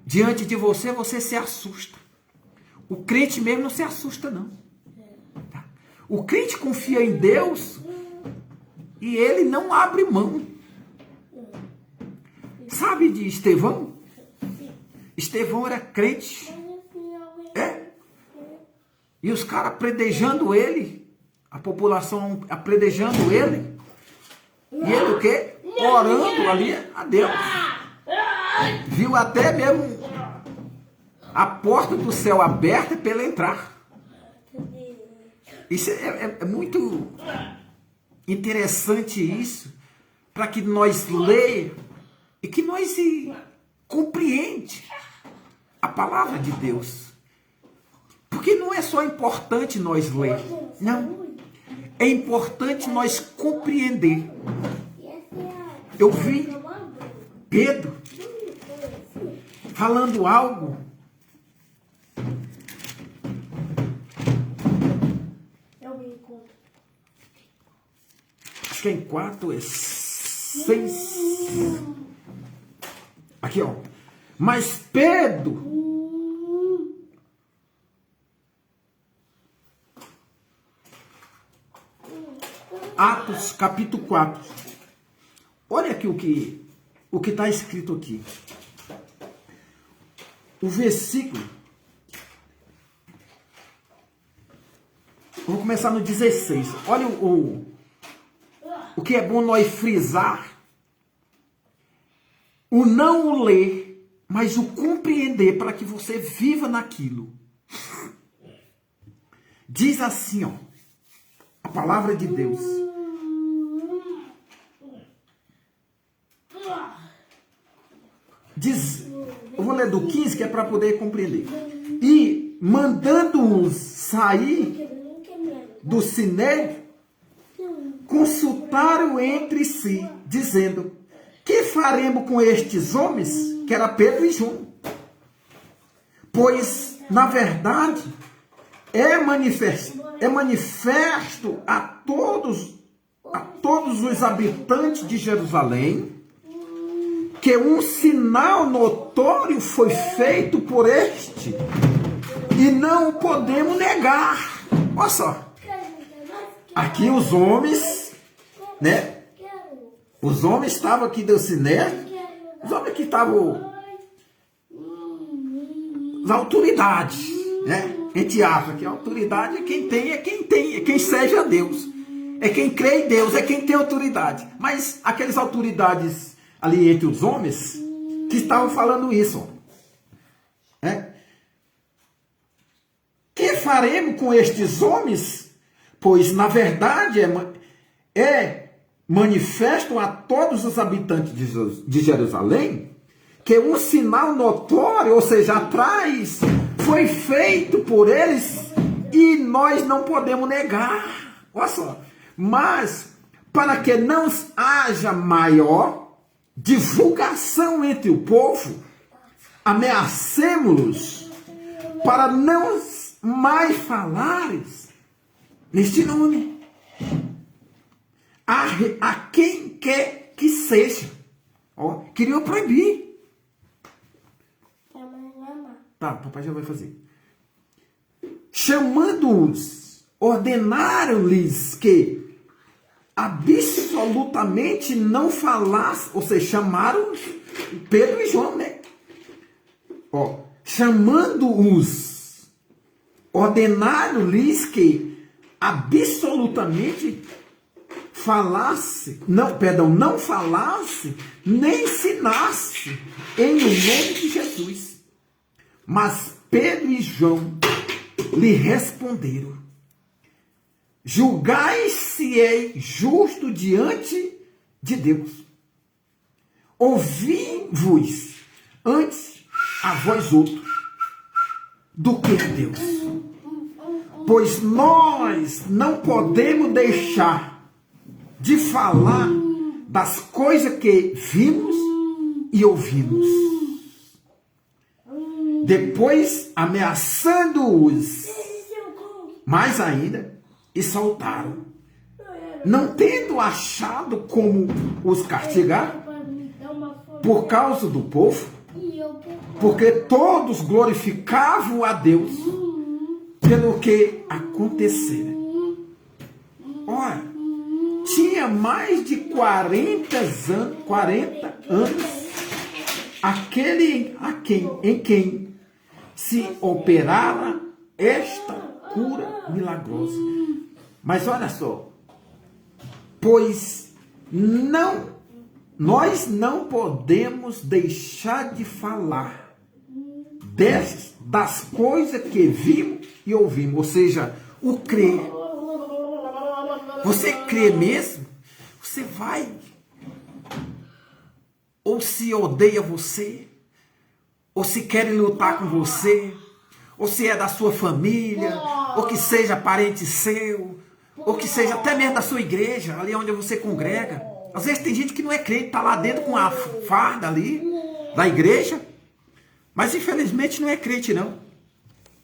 diante de você, você se assusta. O crente mesmo não se assusta, não. Tá? O crente confia em Deus e ele não abre mão. Sabe de Estevão? Estevão era crente. E os caras apredejando ele, a população apredejando ele. E ele o quê? Orando ali a Deus. Viu até mesmo a porta do céu aberta para ele entrar. Isso é muito interessante isso, para que nós leiamos e que nós compreendamos a palavra de Deus. Porque não é só importante nós ler, não. É importante nós compreender. Eu vi Pedro falando algo. Acho que é em 4, é 6. Aqui, ó. Mas Pedro... Atos, capítulo 4. Olha aqui o que está escrito aqui. O versículo. Vamos começar no 16. Olha o que é bom nós frisar. O não o ler, mas o compreender para que você viva naquilo. Diz assim, ó. A palavra de Deus. Diz, eu vou ler do 15, que é para poder compreender. E mandando-os sair do sinédrio, consultaram entre si, dizendo: que faremos com estes homens? Que era Pedro e João. Pois, na verdade, é manifesto a todos os habitantes de Jerusalém que um sinal notório foi feito por este, e não o podemos negar. Olha só, aqui os homens, né? Os homens estavam aqui do Siné, os homens que estavam, as autoridades, né? Entre aspas, que a autoridade é quem tem, é quem serve a Deus, é quem crê em Deus, é quem tem autoridade. Mas aquelas autoridades ali entre os homens que estavam falando isso, né? Que faremos com estes homens? Pois na verdade é manifesto a todos os habitantes de Jerusalém que um sinal notório, ou seja, atrás, foi feito por eles e nós não podemos negar. Olha só. Mas, para que não haja maior divulgação entre o povo, ameacemos-los para não mais falares neste nome a quem quer que seja. Ó, queriam proibir. Tá, papai já vai fazer. Chamando-os, ordenaram-lhes que absolutamente não falasse, ou seja, chamaram Pedro e João, né? Ó, chamando-os, ordenaram-lhes que absolutamente não falasse, nem ensinasse em nome de Jesus. Mas Pedro e João lhe responderam: julgai-se-ei justo diante de Deus. Ouvi-vos antes a vós outros do que a Deus. Pois nós não podemos deixar de falar das coisas que vimos e ouvimos. Depois, ameaçando-os mais ainda, e soltaram, não tendo achado como os castigar por causa do povo, porque todos glorificavam a Deus pelo que acontecera. Olha, tinha mais de 40 anos aquele em quem se operara esta cura milagrosa. Mas olha só, pois nós não podemos deixar de falar das coisas que vimos e ouvimos, ou seja, o crer. Você crê mesmo? Você vai? Ou se odeia você? Ou se querem lutar com você? Ou se é da sua família? Ou que seja parente seu? Ou que seja até mesmo da sua igreja, ali onde você congrega? Às vezes tem gente que não é crente, está lá dentro com a farda ali, da igreja, mas infelizmente não é crente não.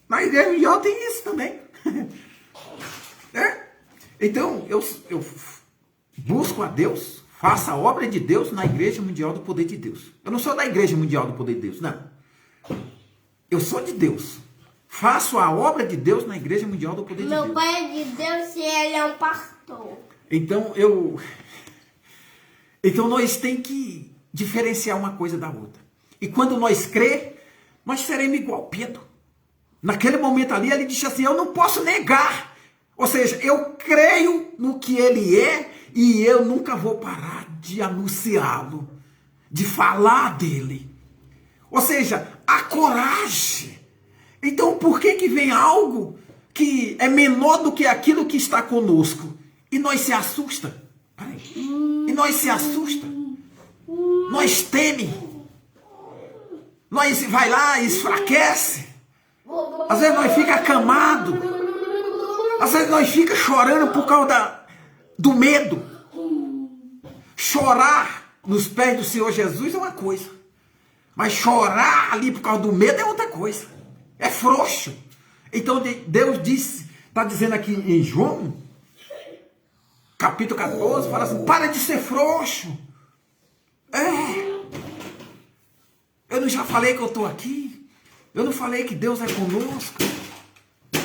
Na igreja mundial tem isso também. Então, eu busco a Deus, faço a obra de Deus na Igreja Mundial do Poder de Deus. Eu não sou da Igreja Mundial do Poder de Deus, não. Eu sou de Deus. Faço a obra de Deus na Igreja Mundial do Poder de Deus. Meu pai é de Deus e ele é um pastor. Então, nós temos que diferenciar uma coisa da outra. E quando nós crê, nós seremos igual Pedro. Naquele momento ali, ele disse assim, eu não posso negar. Ou seja, eu creio no que ele é e eu nunca vou parar de anunciá-lo, de falar dele. Ou seja, a coragem. Então, por que vem algo que é menor do que aquilo que está conosco? E nós se assusta. E nós se assusta. Nós teme. Nós vai lá e enfraquece. Às vezes nós fica acamado. Às vezes nós fica chorando por causa do medo. Chorar nos pés do Senhor Jesus é uma coisa. Mas chorar ali por causa do medo é outra coisa. É frouxo. Então Deus disse, está dizendo aqui em João, capítulo 14, fala assim, para de ser frouxo. Eu não já falei que eu estou aqui? Eu não falei que Deus é conosco?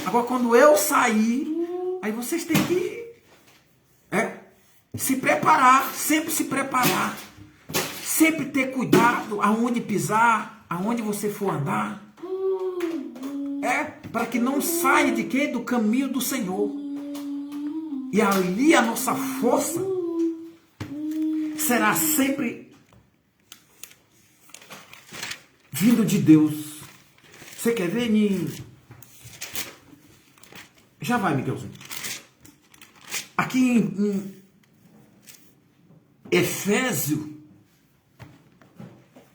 Agora quando eu sair, aí vocês têm que se preparar, sempre se preparar. Sempre ter cuidado aonde pisar, aonde você for andar. Para que não saia de quê? Do caminho do Senhor. E ali a nossa força será sempre vindo de Deus. Você quer ver? Já vai, Miguelzinho. Aqui em Efésio.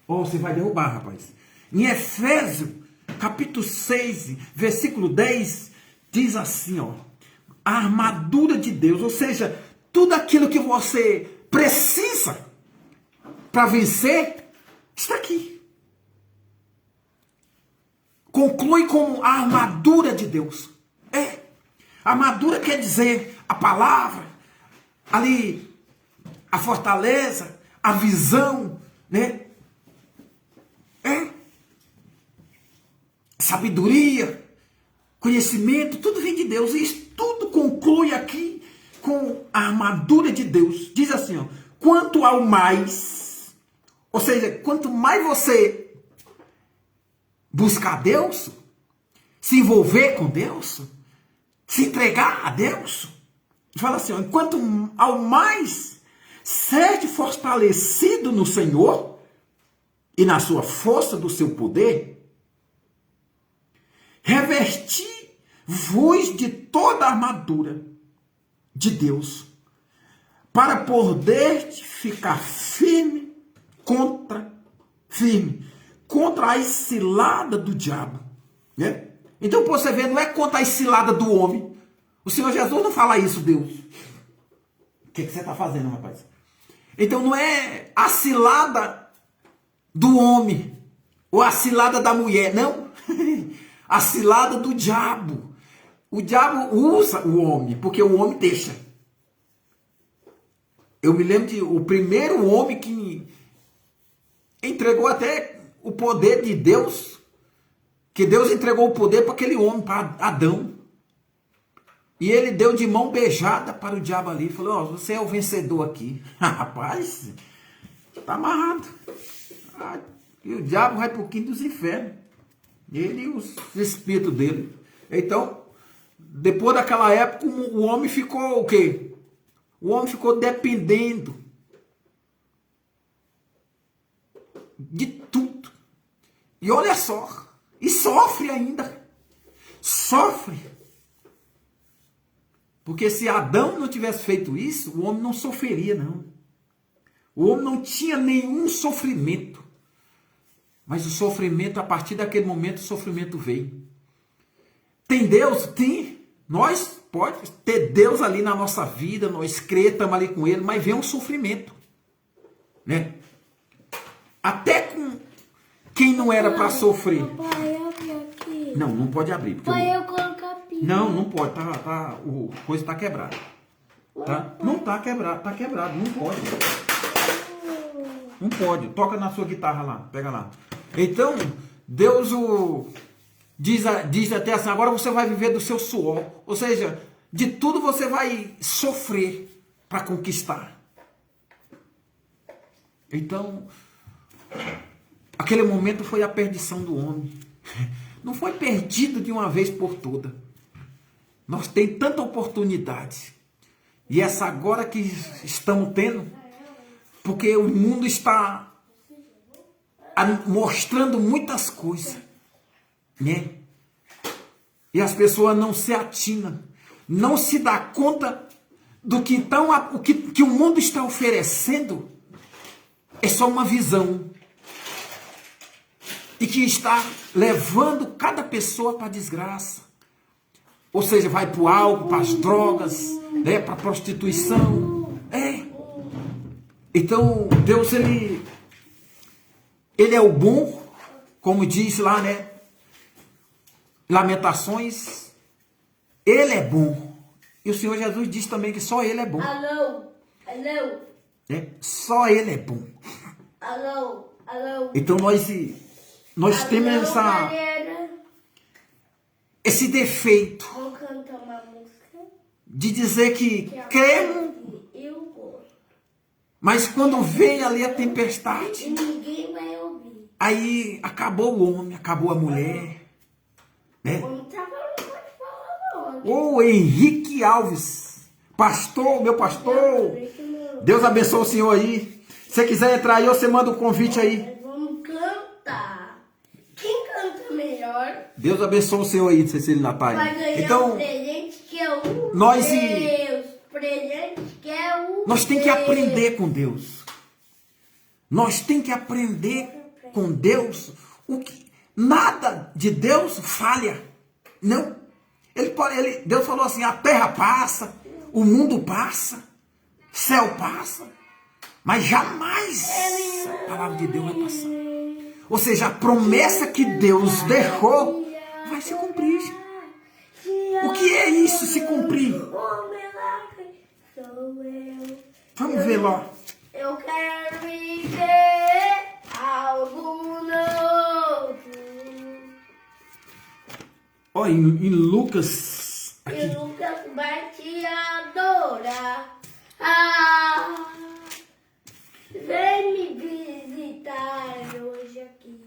Você vai derrubar, rapaz. Em Efésios, capítulo 6, versículo 10, diz assim, a armadura de Deus, ou seja, tudo aquilo que você precisa para vencer, está aqui. Conclui com a armadura de Deus. A armadura quer dizer a palavra, ali, a fortaleza, a visão, né? Sabedoria, conhecimento, tudo vem de Deus. E isso tudo conclui aqui com a armadura de Deus. Diz assim, quanto ao mais, ou seja, quanto mais você buscar Deus, se envolver com Deus, se entregar a Deus, fala assim, quanto ao mais sede fortalecido no Senhor e na sua força do seu poder, revesti-vos de toda a armadura de Deus, para poder ficar firme contra a cilada do diabo. Né? Então você vê, não é contra a cilada do homem. O Senhor Jesus não fala isso, Deus. O que você está fazendo, rapaz? Então não é a cilada do homem, ou a cilada da mulher, não. A cilada do diabo. O diabo usa o homem, porque o homem deixa. Eu me lembro de o primeiro homem que entregou até o poder de Deus, que Deus entregou o poder para aquele homem, para Adão. E ele deu de mão beijada para o diabo ali, falou, você é o vencedor aqui. Rapaz, está amarrado. E o diabo vai para o quinto dos infernos. Ele e os espíritos dele. Então, depois daquela época, o homem ficou o quê? O homem ficou dependendo de tudo. E olha só, e sofre ainda. Sofre. Porque se Adão não tivesse feito isso, o homem não sofreria, não. O homem não tinha nenhum sofrimento. Mas o sofrimento, a partir daquele momento, o sofrimento veio. Tem Deus? Tem. Nós pode ter Deus ali na nossa vida, nós cremos, estamos ali com Ele, mas vem um sofrimento. Né? Até com quem não era para sofrer. Papai, abre aqui. Não, não pode abrir. Papai, eu colocar a pilha. Não pode, o coisa está quebrada. Tá? Não está quebrado, está quebrado, não pode. Não pode, toca na sua guitarra lá, pega lá. Então, Deus diz até assim, agora você vai viver do seu suor. Ou seja, de tudo você vai sofrer para conquistar. Então, aquele momento foi a perdição do homem. Não foi perdido de uma vez por toda. Nós temos tanta oportunidade. E essa agora que estamos tendo, porque o mundo está mostrando muitas coisas, né? E as pessoas não se atinam, não se dá conta do que o mundo está oferecendo é só uma visão e que está levando cada pessoa para a desgraça. Ou seja, vai para o álcool, para as drogas, né, para a prostituição. Então, Deus, ele é o bom, como diz lá, né? Lamentações, ele é bom. E o Senhor Jesus diz também que só ele é bom. Alô. Só ele é bom. Alô. Então nós temos esse defeito Vou cantar uma música. de dizer que cremos, Eu gosto. mas quando vem ali a tempestade, E ninguém vai ouvir. aí acabou o homem, acabou a mulher, né? Não tá falando, não pode falar não. Ô Henrique Alves, pastor, meu pastor, Deus abençoe o senhor aí. Se você quiser entrar aí, você manda um convite aí. Vamos cantar. Quem canta melhor Deus abençoe o senhor aí, Cecília vai Natália. ganhar Então, o presente que é o nós Deus. Presente que é o nós temos que aprender com Deus. Nós temos que aprender com Deus. Nada de Deus falha. Não. Deus falou assim, a terra passa, o mundo passa, céu passa, mas jamais a palavra de Deus vai passar. Ou seja, a promessa que Deus deixou vai se cumprir. O que é isso se cumprir? Vamos ver lá. Eu quero viver algo novo. Ó, em Lucas, E aqui, Lucas vai te adorar. Ah, vem me visitar hoje aqui.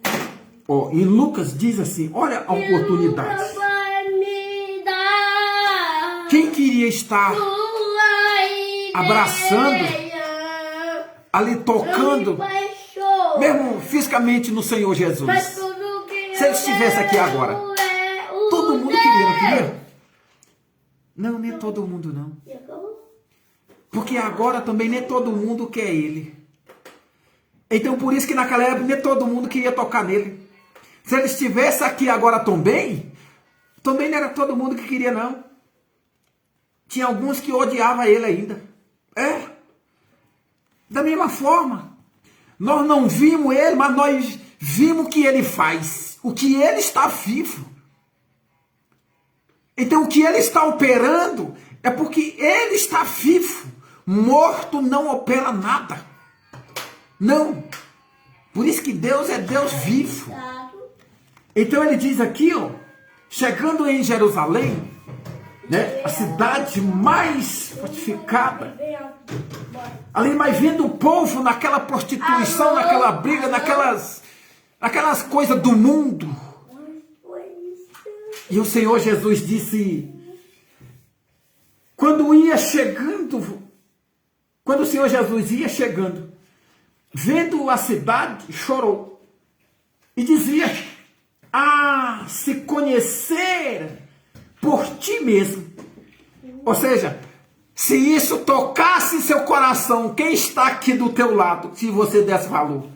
ó, em Lucas diz assim, olha a oportunidade. Lucas vai me dar Quem queria estar sua ideia. abraçando, ali tocando, Paixão. mesmo fisicamente no Senhor Jesus? Mas tudo que Se ele estivesse aqui agora, todo mundo queria, não queria? Não, nem todo mundo não. Porque agora também nem todo mundo quer ele. Então por isso que naquela época nem todo mundo queria tocar nele. Se ele estivesse aqui agora também não era todo mundo que queria não. Tinha alguns que odiavam ele ainda. Da mesma forma. Nós não vimos ele, mas nós vimos o que ele faz. O que ele está vivo. Então o que ele está operando é porque ele está vivo. Morto não opera nada. Não. Por isso que Deus é Deus vivo. Então ele diz aqui, ó, chegando em Jerusalém, né, a cidade mais fortificada, ali, mas vendo o povo naquela prostituição, naquela briga, naquelas coisas do mundo. E o Senhor Jesus disse, quando o Senhor Jesus ia chegando, vendo a cidade, chorou. E dizia, se conhecer por ti mesmo. Ou seja, se isso tocasse seu coração, quem está aqui do teu lado, se você desse valor?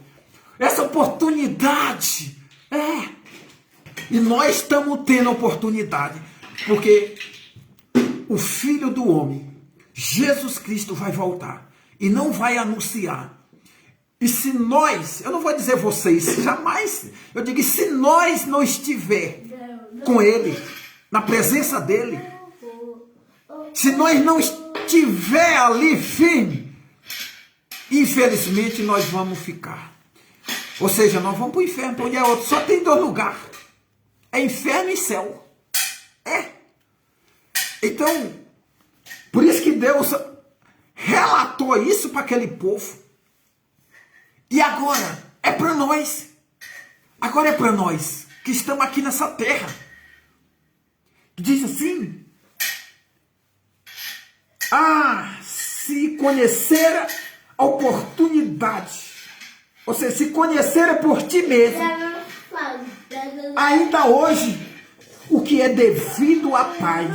Essa oportunidade, e nós estamos tendo oportunidade, porque o Filho do Homem, Jesus Cristo, vai voltar e não vai anunciar. E se nós, eu não vou dizer vocês, jamais, eu digo, se nós não estiver com Ele, na presença dEle, se nós não estiver ali firme, infelizmente nós vamos ficar. Ou seja, nós vamos para o inferno, onde é outro, só tem dois lugares. É inferno e céu. Então, por isso que Deus relatou isso para aquele povo. E agora é para nós. Agora é para nós que estamos aqui nessa terra. Diz assim, se conhecer a oportunidade, ou seja, se conhecer por ti mesmo, ainda hoje, o que é devido à paz.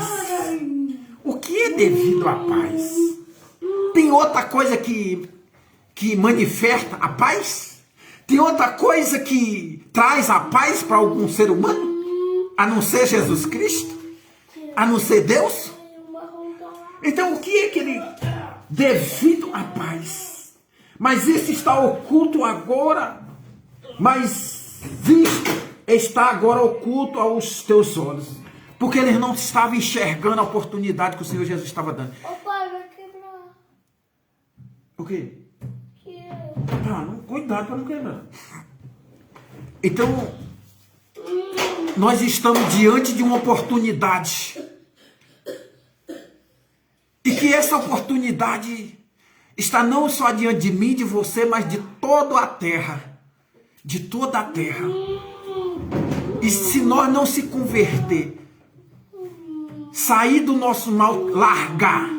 O que é devido à paz? Tem outra coisa que manifesta a paz? Tem outra coisa que traz a paz para algum ser humano? A não ser Jesus Cristo? A não ser Deus? Então o que é que ele... Devido à paz. Mas isso está oculto agora, mas visto está agora oculto aos teus olhos. Porque eles não estavam enxergando a oportunidade que o Senhor Jesus estava dando. Ô pai, vai quebrar. O quê? Que... Ah, não, cuidado para não quebrar. Então, nós estamos diante de uma oportunidade. E que essa oportunidade está não só diante de mim, de você, mas de toda a terra. De toda a terra. E se nós não se converter, sair do nosso mal, largar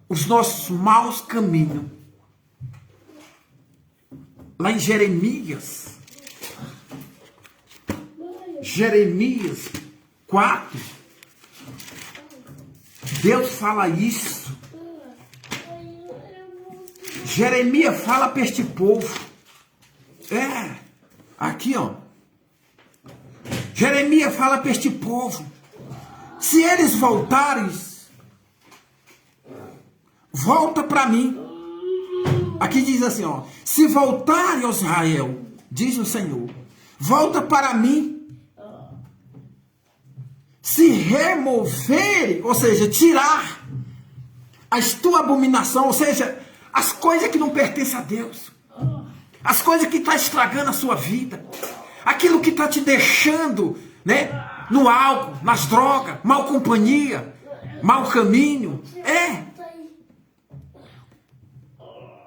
os nossos maus caminhos. Lá em Jeremias 4, Deus fala isso. Jeremias fala para este povo. Aqui ó. Jeremias fala para este povo. Se eles voltarem, volta para mim. Aqui diz assim, ó. Se voltarem, ó Israel, diz o Senhor, volta para mim. Se remover, ou seja, tirar as tuas abominações, ou seja, as coisas que não pertencem a Deus, as coisas que estão estragando a sua vida, aquilo que está te deixando, né, no álcool, nas drogas, mal companhia, mau caminho.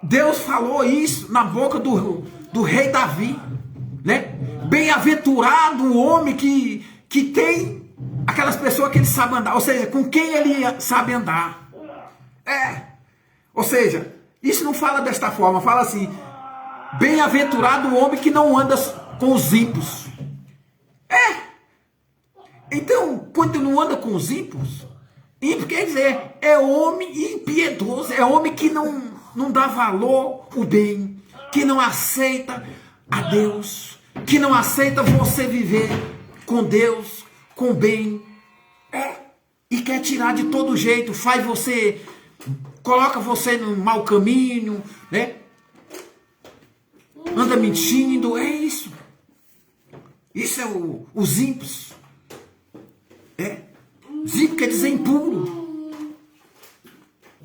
Deus falou isso na boca do rei Davi, né? Bem-aventurado o homem que tem aquelas pessoas que ele sabe andar, ou seja, com quem ele sabe andar. Ou seja, isso não fala desta forma, fala assim: bem-aventurado o homem que não anda com os ímpios. Então, quando não anda com os ímpios, ímpio quer dizer, é homem impiedoso, é homem que não dá valor ao bem, que não aceita a Deus, que não aceita você viver com Deus, com bem, e quer tirar de todo jeito, faz você, coloca você no mau caminho, né? Anda mentindo, é isso. Isso é os ímpios. Ímpio quer dizer impuro.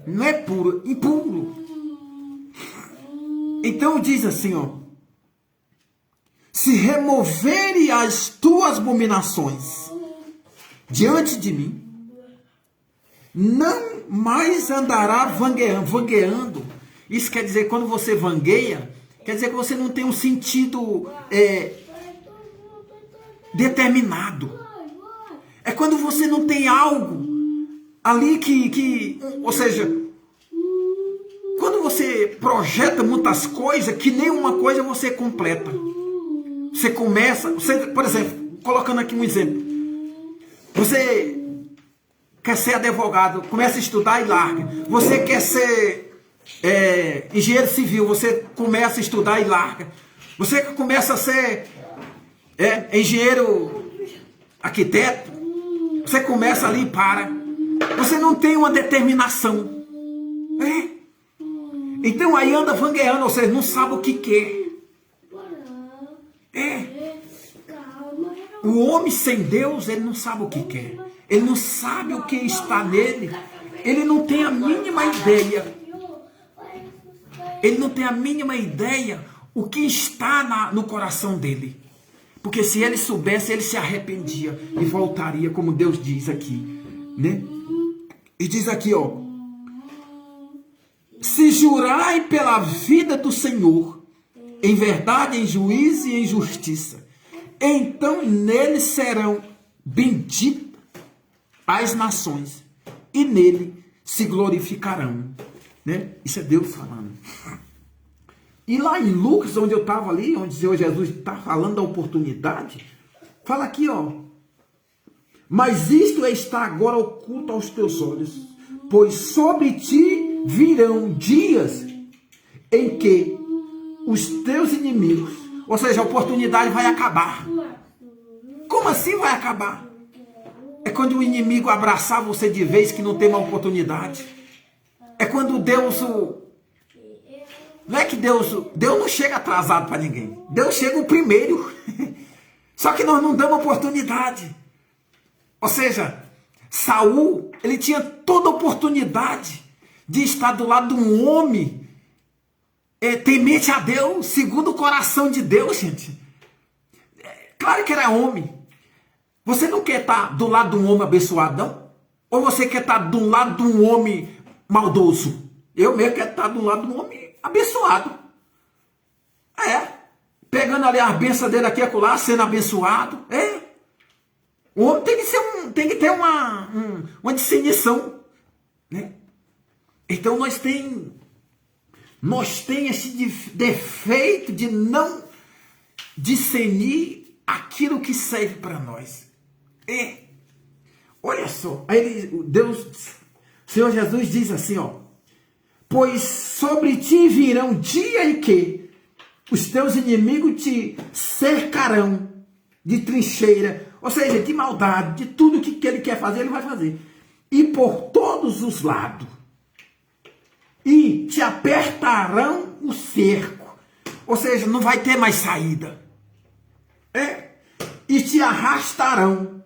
Não é puro, impuro. Então diz assim, ó. Se removerem as tuas abominações diante de mim, não mais andará vangueando. Isso quer dizer, quando você vangueia, quer dizer que você não tem um sentido determinado. É quando você não tem algo ali ou seja, quando você projeta muitas coisas, que nenhuma coisa você completa. Você começa, por exemplo, colocando aqui um exemplo. Você quer ser advogado, começa a estudar e larga. Você quer ser engenheiro civil, você começa a estudar e larga. Você começa a ser engenheiro arquiteto, você começa ali e para. Você não tem uma determinação. Então aí anda vangueando, ou seja, não sabe o que quer. O homem sem Deus, ele não sabe o que quer. Ele não sabe o que está nele. Ele não tem a mínima ideia. Ele não tem a mínima ideia o que está no coração dele. Porque se ele soubesse, ele se arrependia e voltaria, como Deus diz aqui, né? E diz aqui, ó: se jurai pela vida do Senhor, em verdade, em juízo e em justiça, então nele serão benditas as nações, e nele se glorificarão, né? Isso é Deus falando. E lá em Lucas, onde eu estava ali, onde o Senhor Jesus está falando da oportunidade, fala aqui, ó: mas isto está agora oculto aos teus olhos, pois sobre ti virão dias em que os teus inimigos, ou seja, a oportunidade vai acabar. Como assim vai acabar? É quando o inimigo abraçar você de vez, que não tem uma oportunidade. É quando Deus Não é que Deus não chega atrasado para ninguém. Deus chega o primeiro. Só que nós não damos oportunidade. Ou seja, Saul, ele tinha toda a oportunidade de estar do lado de um homem temente a Deus, segundo o coração de Deus, gente. Claro que era homem. Você não quer estar do lado de um homem abençoado, não? Ou você quer estar do lado de um homem maldoso? Eu mesmo quero estar do lado de um homem abençoado. Pegando ali as bênçãos dele aqui e acolá, sendo abençoado. O homem tem que ter uma discernição, né? Então nós tem esse defeito de não discernir aquilo que serve para nós. Olha só, aí o Senhor Jesus diz assim, ó: pois sobre ti virão dia em que os teus inimigos te cercarão de trincheira, ou seja, de maldade, de tudo que ele quer fazer, ele vai fazer. E por todos os lados. E te apertarão o cerco. Ou seja, não vai ter mais saída. E te arrastarão.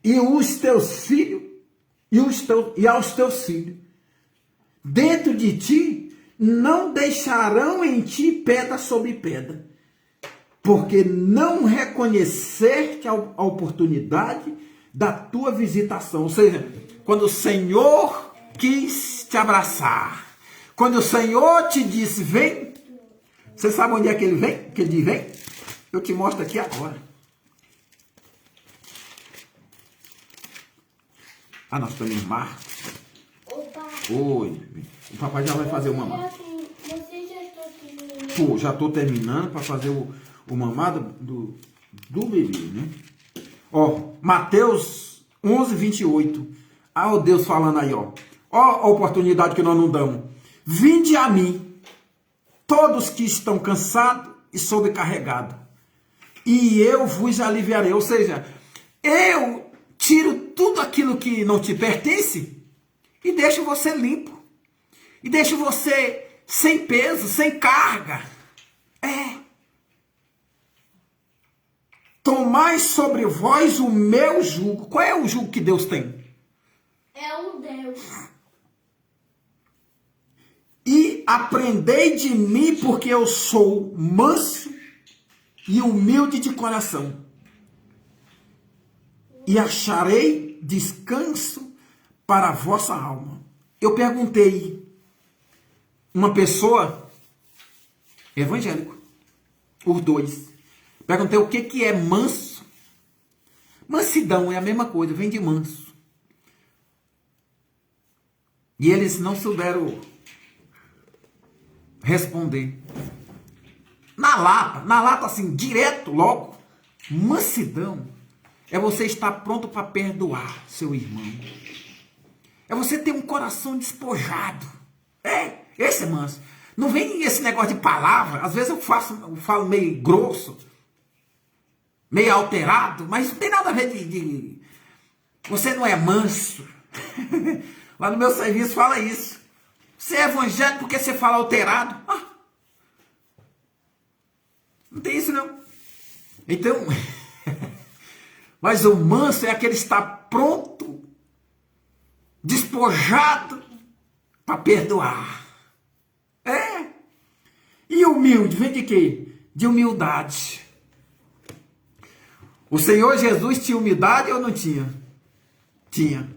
E os teus filhos, e aos teus filhos, dentro de ti, não deixarão em ti pedra sobre pedra, porque não reconheceste a oportunidade da tua visitação. Ou seja, quando o Senhor quis te abraçar, quando o Senhor te disse, vem, você sabe onde é que ele vem? Que ele diz, vem? Eu te mostro aqui agora. Nós estamos em Marcos. Oi, o papai já vai fazer o mamado. Você já está terminando? Já estou terminando para fazer o mamado do bebê, né? Ó, Mateus 11, 28. O Deus falando aí, ó. Ó a oportunidade que nós não damos. Vinde a mim, todos que estão cansados e sobrecarregados, e eu vos aliviarei. Ou seja, eu tiro tudo aquilo que não te pertence e deixo você limpo. E deixo você sem peso, sem carga. Tomai sobre vós o meu jugo. Qual é o jugo que Deus tem? É o Deus. E aprendei de mim, porque eu sou manso e humilde de coração, e acharei descanso para a vossa alma. Eu perguntei, uma pessoa, evangélico, os dois, perguntei o que é manso. Mansidão é a mesma coisa, vem de manso. E eles não souberam responder. Na lata assim, direto, logo. Mansidão é você estar pronto para perdoar seu irmão. É você ter um coração despojado. Esse é manso. Não vem esse negócio de palavra. Às vezes eu falo meio grosso, meio alterado, mas não tem nada a ver de você não é manso. Lá no meu serviço fala isso. Você é evangélico porque você fala alterado. Não tem isso não. Então, mas o manso é aquele que está pronto, despojado para perdoar. E humilde, vem de quê? De humildade. O Senhor Jesus tinha humildade ou não tinha? Tinha.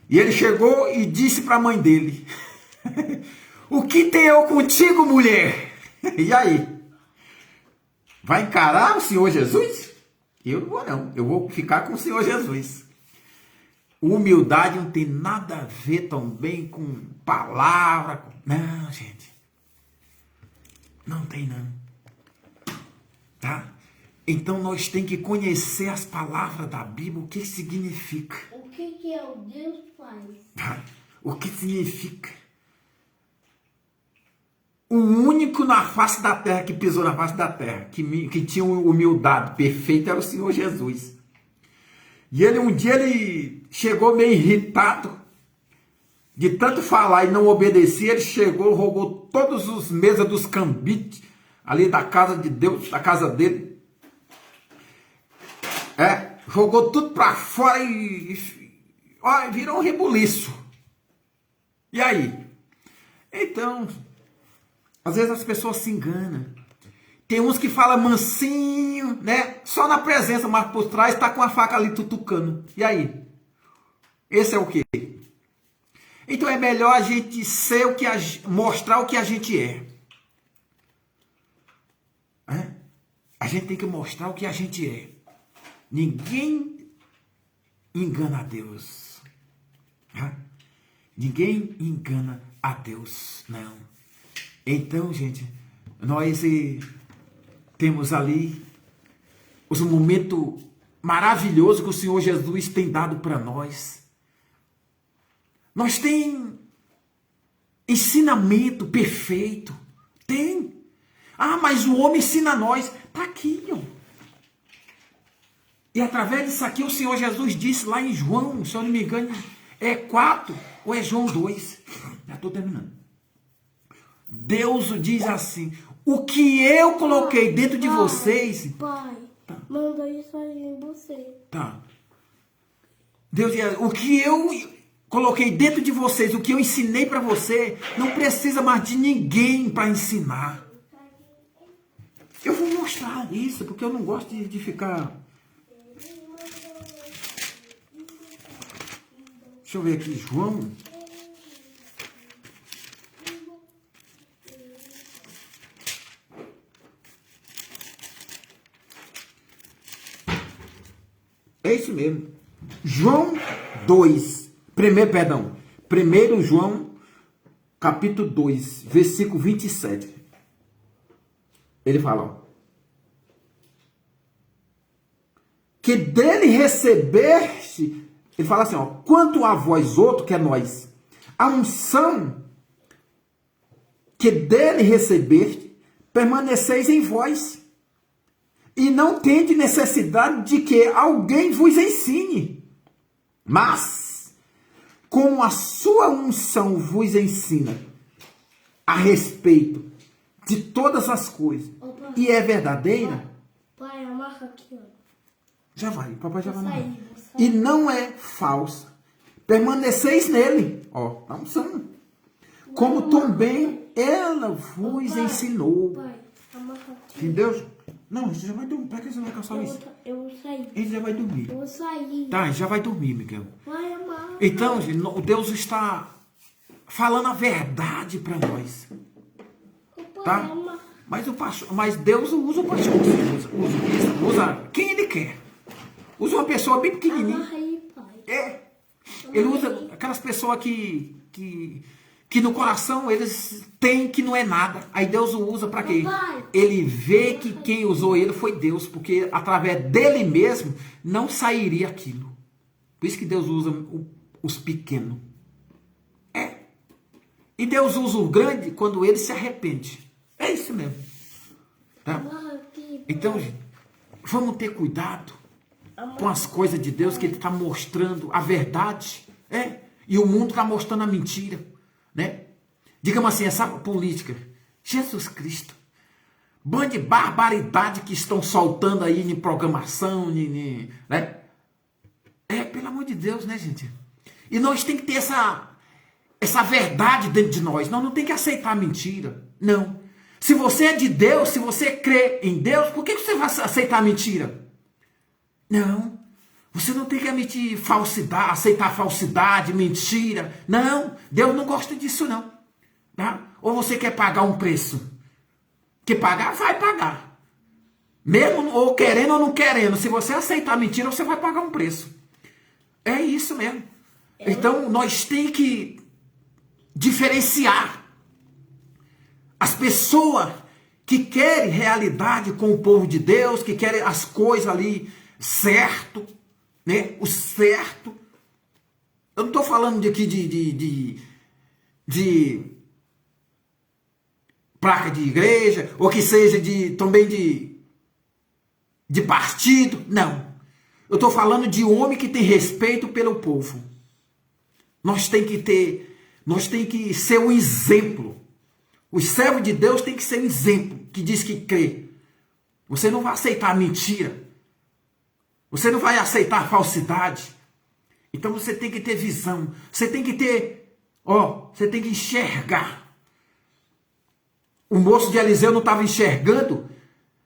E ele chegou e disse para a mãe dele: o que tenho eu contigo, mulher? E aí? Vai encarar o Senhor Jesus? Eu não vou não, eu vou ficar com o Senhor Jesus. Humildade não tem nada a ver também com palavra. Não, gente. Não tem não. Tá? Então nós temos que conhecer as palavras da Bíblia, o que significa. O que é o Deus faz? Tá? O que significa. O único na face da terra que pisou na face da terra, que tinha humildade perfeita, era o Senhor Jesus. E um dia ele chegou meio irritado de tanto falar e não obedecer, ele chegou, roubou todas as mesas dos cambites ali da casa de Deus, da casa dele. Jogou tudo para fora e virou um rebuliço. E aí? Então, às vezes as pessoas se enganam. Tem uns que falam mansinho, né? Só na presença, mas por trás tá com a faca ali tutucando. E aí? Esse é o quê? Então é melhor a gente ser o que mostrar o que a gente é. A gente tem que mostrar o que a gente é. Ninguém engana a Deus. Ninguém engana a Deus, não. Então, gente, nós temos ali os momentos maravilhosos que o Senhor Jesus tem dado para nós. Nós tem ensinamento perfeito. Tem. Mas o homem ensina a nós. Está aqui, ó. E através disso aqui o Senhor Jesus disse lá em João, se eu não me engano, é 4 ou é João 2. Já estou terminando. Deus diz assim: o que eu coloquei dentro de vocês... Pai, manda isso aí em você. Tá. Deus diz: o que eu coloquei dentro de vocês, o que eu ensinei para você, não precisa mais de ninguém para ensinar. Eu vou mostrar isso, porque eu não gosto de ficar... Deixa eu ver aqui, João. É isso mesmo. João 2. Primeiro João, capítulo 2, versículo 27. Ele fala, ó, que dele recebeste, ele fala assim, ó, quanto a vós outro, que é nós, a unção que dele recebeste, permaneceis em vós, e não tendes necessidade de que alguém vos ensine, mas como a sua unção vos ensina a respeito de todas as coisas, e é verdadeira, Pai, amarra aqui, ó. Já vai, papai já vai Vou amarrar. sair. E não é falsa. Permaneceis nele, ó, a unção. Como também ela vos ensinou. Pai, amarra aqui. Entendeu? Não, você já vai dormir. Para que você vai cansar isso? Eu vou sair. Ele já vai dormir. Eu vou sair. Tá, já vai dormir, Miguel. Vai, amarra. Então, gente, Deus está falando a verdade para nós. Tá? Mas Deus usa o pastor. Usa quem ele quer. Usa uma pessoa bem pequenininha. Amarra aí, pai. Ele usa aquelas pessoas que no coração eles têm que não é nada. Aí Deus o usa para quê? Papai. Ele vê que quem usou ele foi Deus, porque através dele mesmo não sairia aquilo. Por isso que Deus usa os pequenos. E Deus usa o grande quando ele se arrepende. É isso mesmo. Tá? Amarra aqui, pai. Então, gente, vamos ter cuidado com as coisas de Deus, que ele está mostrando a verdade, e o mundo está mostrando a mentira, né? Digamos assim, essa política, Jesus Cristo, bando de barbaridade que estão soltando aí em programação, né? Pelo amor de Deus, né, gente? E nós tem que ter essa verdade dentro de nós. Nós não tem que aceitar a mentira, não. Se você é de Deus, se você crê em Deus, por que você vai aceitar a mentira? Não, você não tem que admitir falsidade, aceitar falsidade, mentira. Não, Deus não gosta disso não. Tá? Ou você quer pagar um preço? Quer pagar? Vai pagar. Mesmo ou querendo ou não querendo. Se você aceitar a mentira, você vai pagar um preço. É isso mesmo. Então, nós temos que diferenciar as pessoas que querem realidade com o povo de Deus, que querem as coisas ali certo, né? O certo. Eu não estou falando de aqui de placa de igreja, ou que seja também de partido. Não. Eu estou falando de homem que tem respeito pelo povo. Nós tem que ter Nós temos que ser um exemplo. Os servos de Deus têm que ser um exemplo, que diz que crê. Você não vai aceitar mentira. Você não vai aceitar falsidade. Então você tem que ter visão. Você tem que ter, você tem que enxergar. O moço de Eliseu não estava enxergando,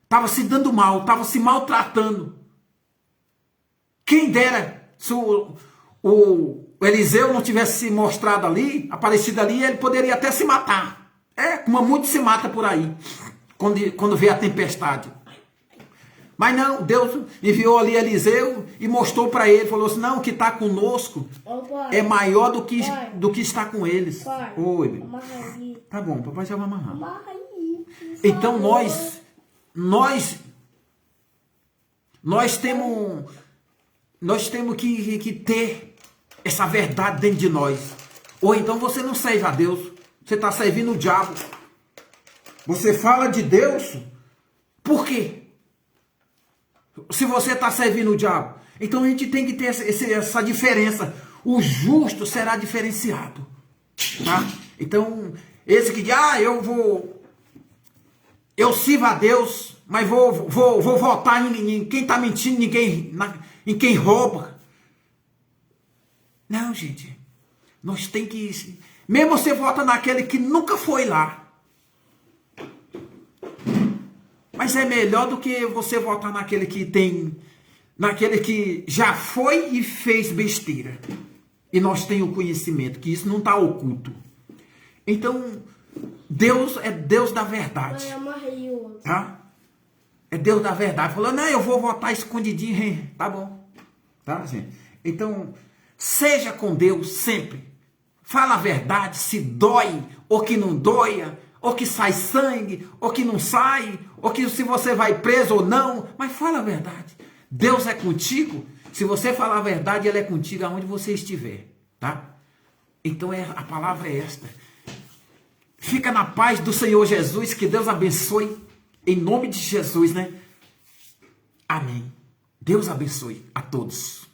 estava se dando mal, estava se maltratando. Quem dera se o Eliseu não tivesse se mostrado ali, aparecido ali, ele poderia até se matar. Como muito se mata por aí, quando vê a tempestade. Mas não, Deus enviou ali Eliseu e mostrou para ele, falou assim, não, o que está conosco é maior do que está com eles. Oi, meu. Tá bom, papai já vai amarrar. Então nós temos que ter essa verdade dentro de nós. Ou então você não serve a Deus, você está servindo o diabo. Você fala de Deus, por quê? Se você está servindo o diabo. Então a gente tem que ter essa diferença. O justo será diferenciado. Tá? Então, esse que diz, eu sirvo a Deus, mas vou votar em quem está mentindo, em quem rouba. Não, gente. Nós tem que... Mesmo você vota naquele que nunca foi lá. Mas é melhor do que você votar naquele que já foi e fez besteira. E nós temos o conhecimento, que isso não está oculto. Então, Deus é Deus da verdade. Tá? É Deus da verdade. Falou, não, eu vou votar escondidinho. Tá bom. Tá, gente? Então, seja com Deus sempre. Fala a verdade, se dói ou que não doia, ou que sai sangue, ou que não sai, ou que se você vai preso ou não, mas fala a verdade. Deus é contigo. Se você falar a verdade, Ele é contigo aonde você estiver, tá? Então a palavra é esta. Fica na paz do Senhor Jesus, que Deus abençoe, em nome de Jesus, né? Amém. Deus abençoe a todos.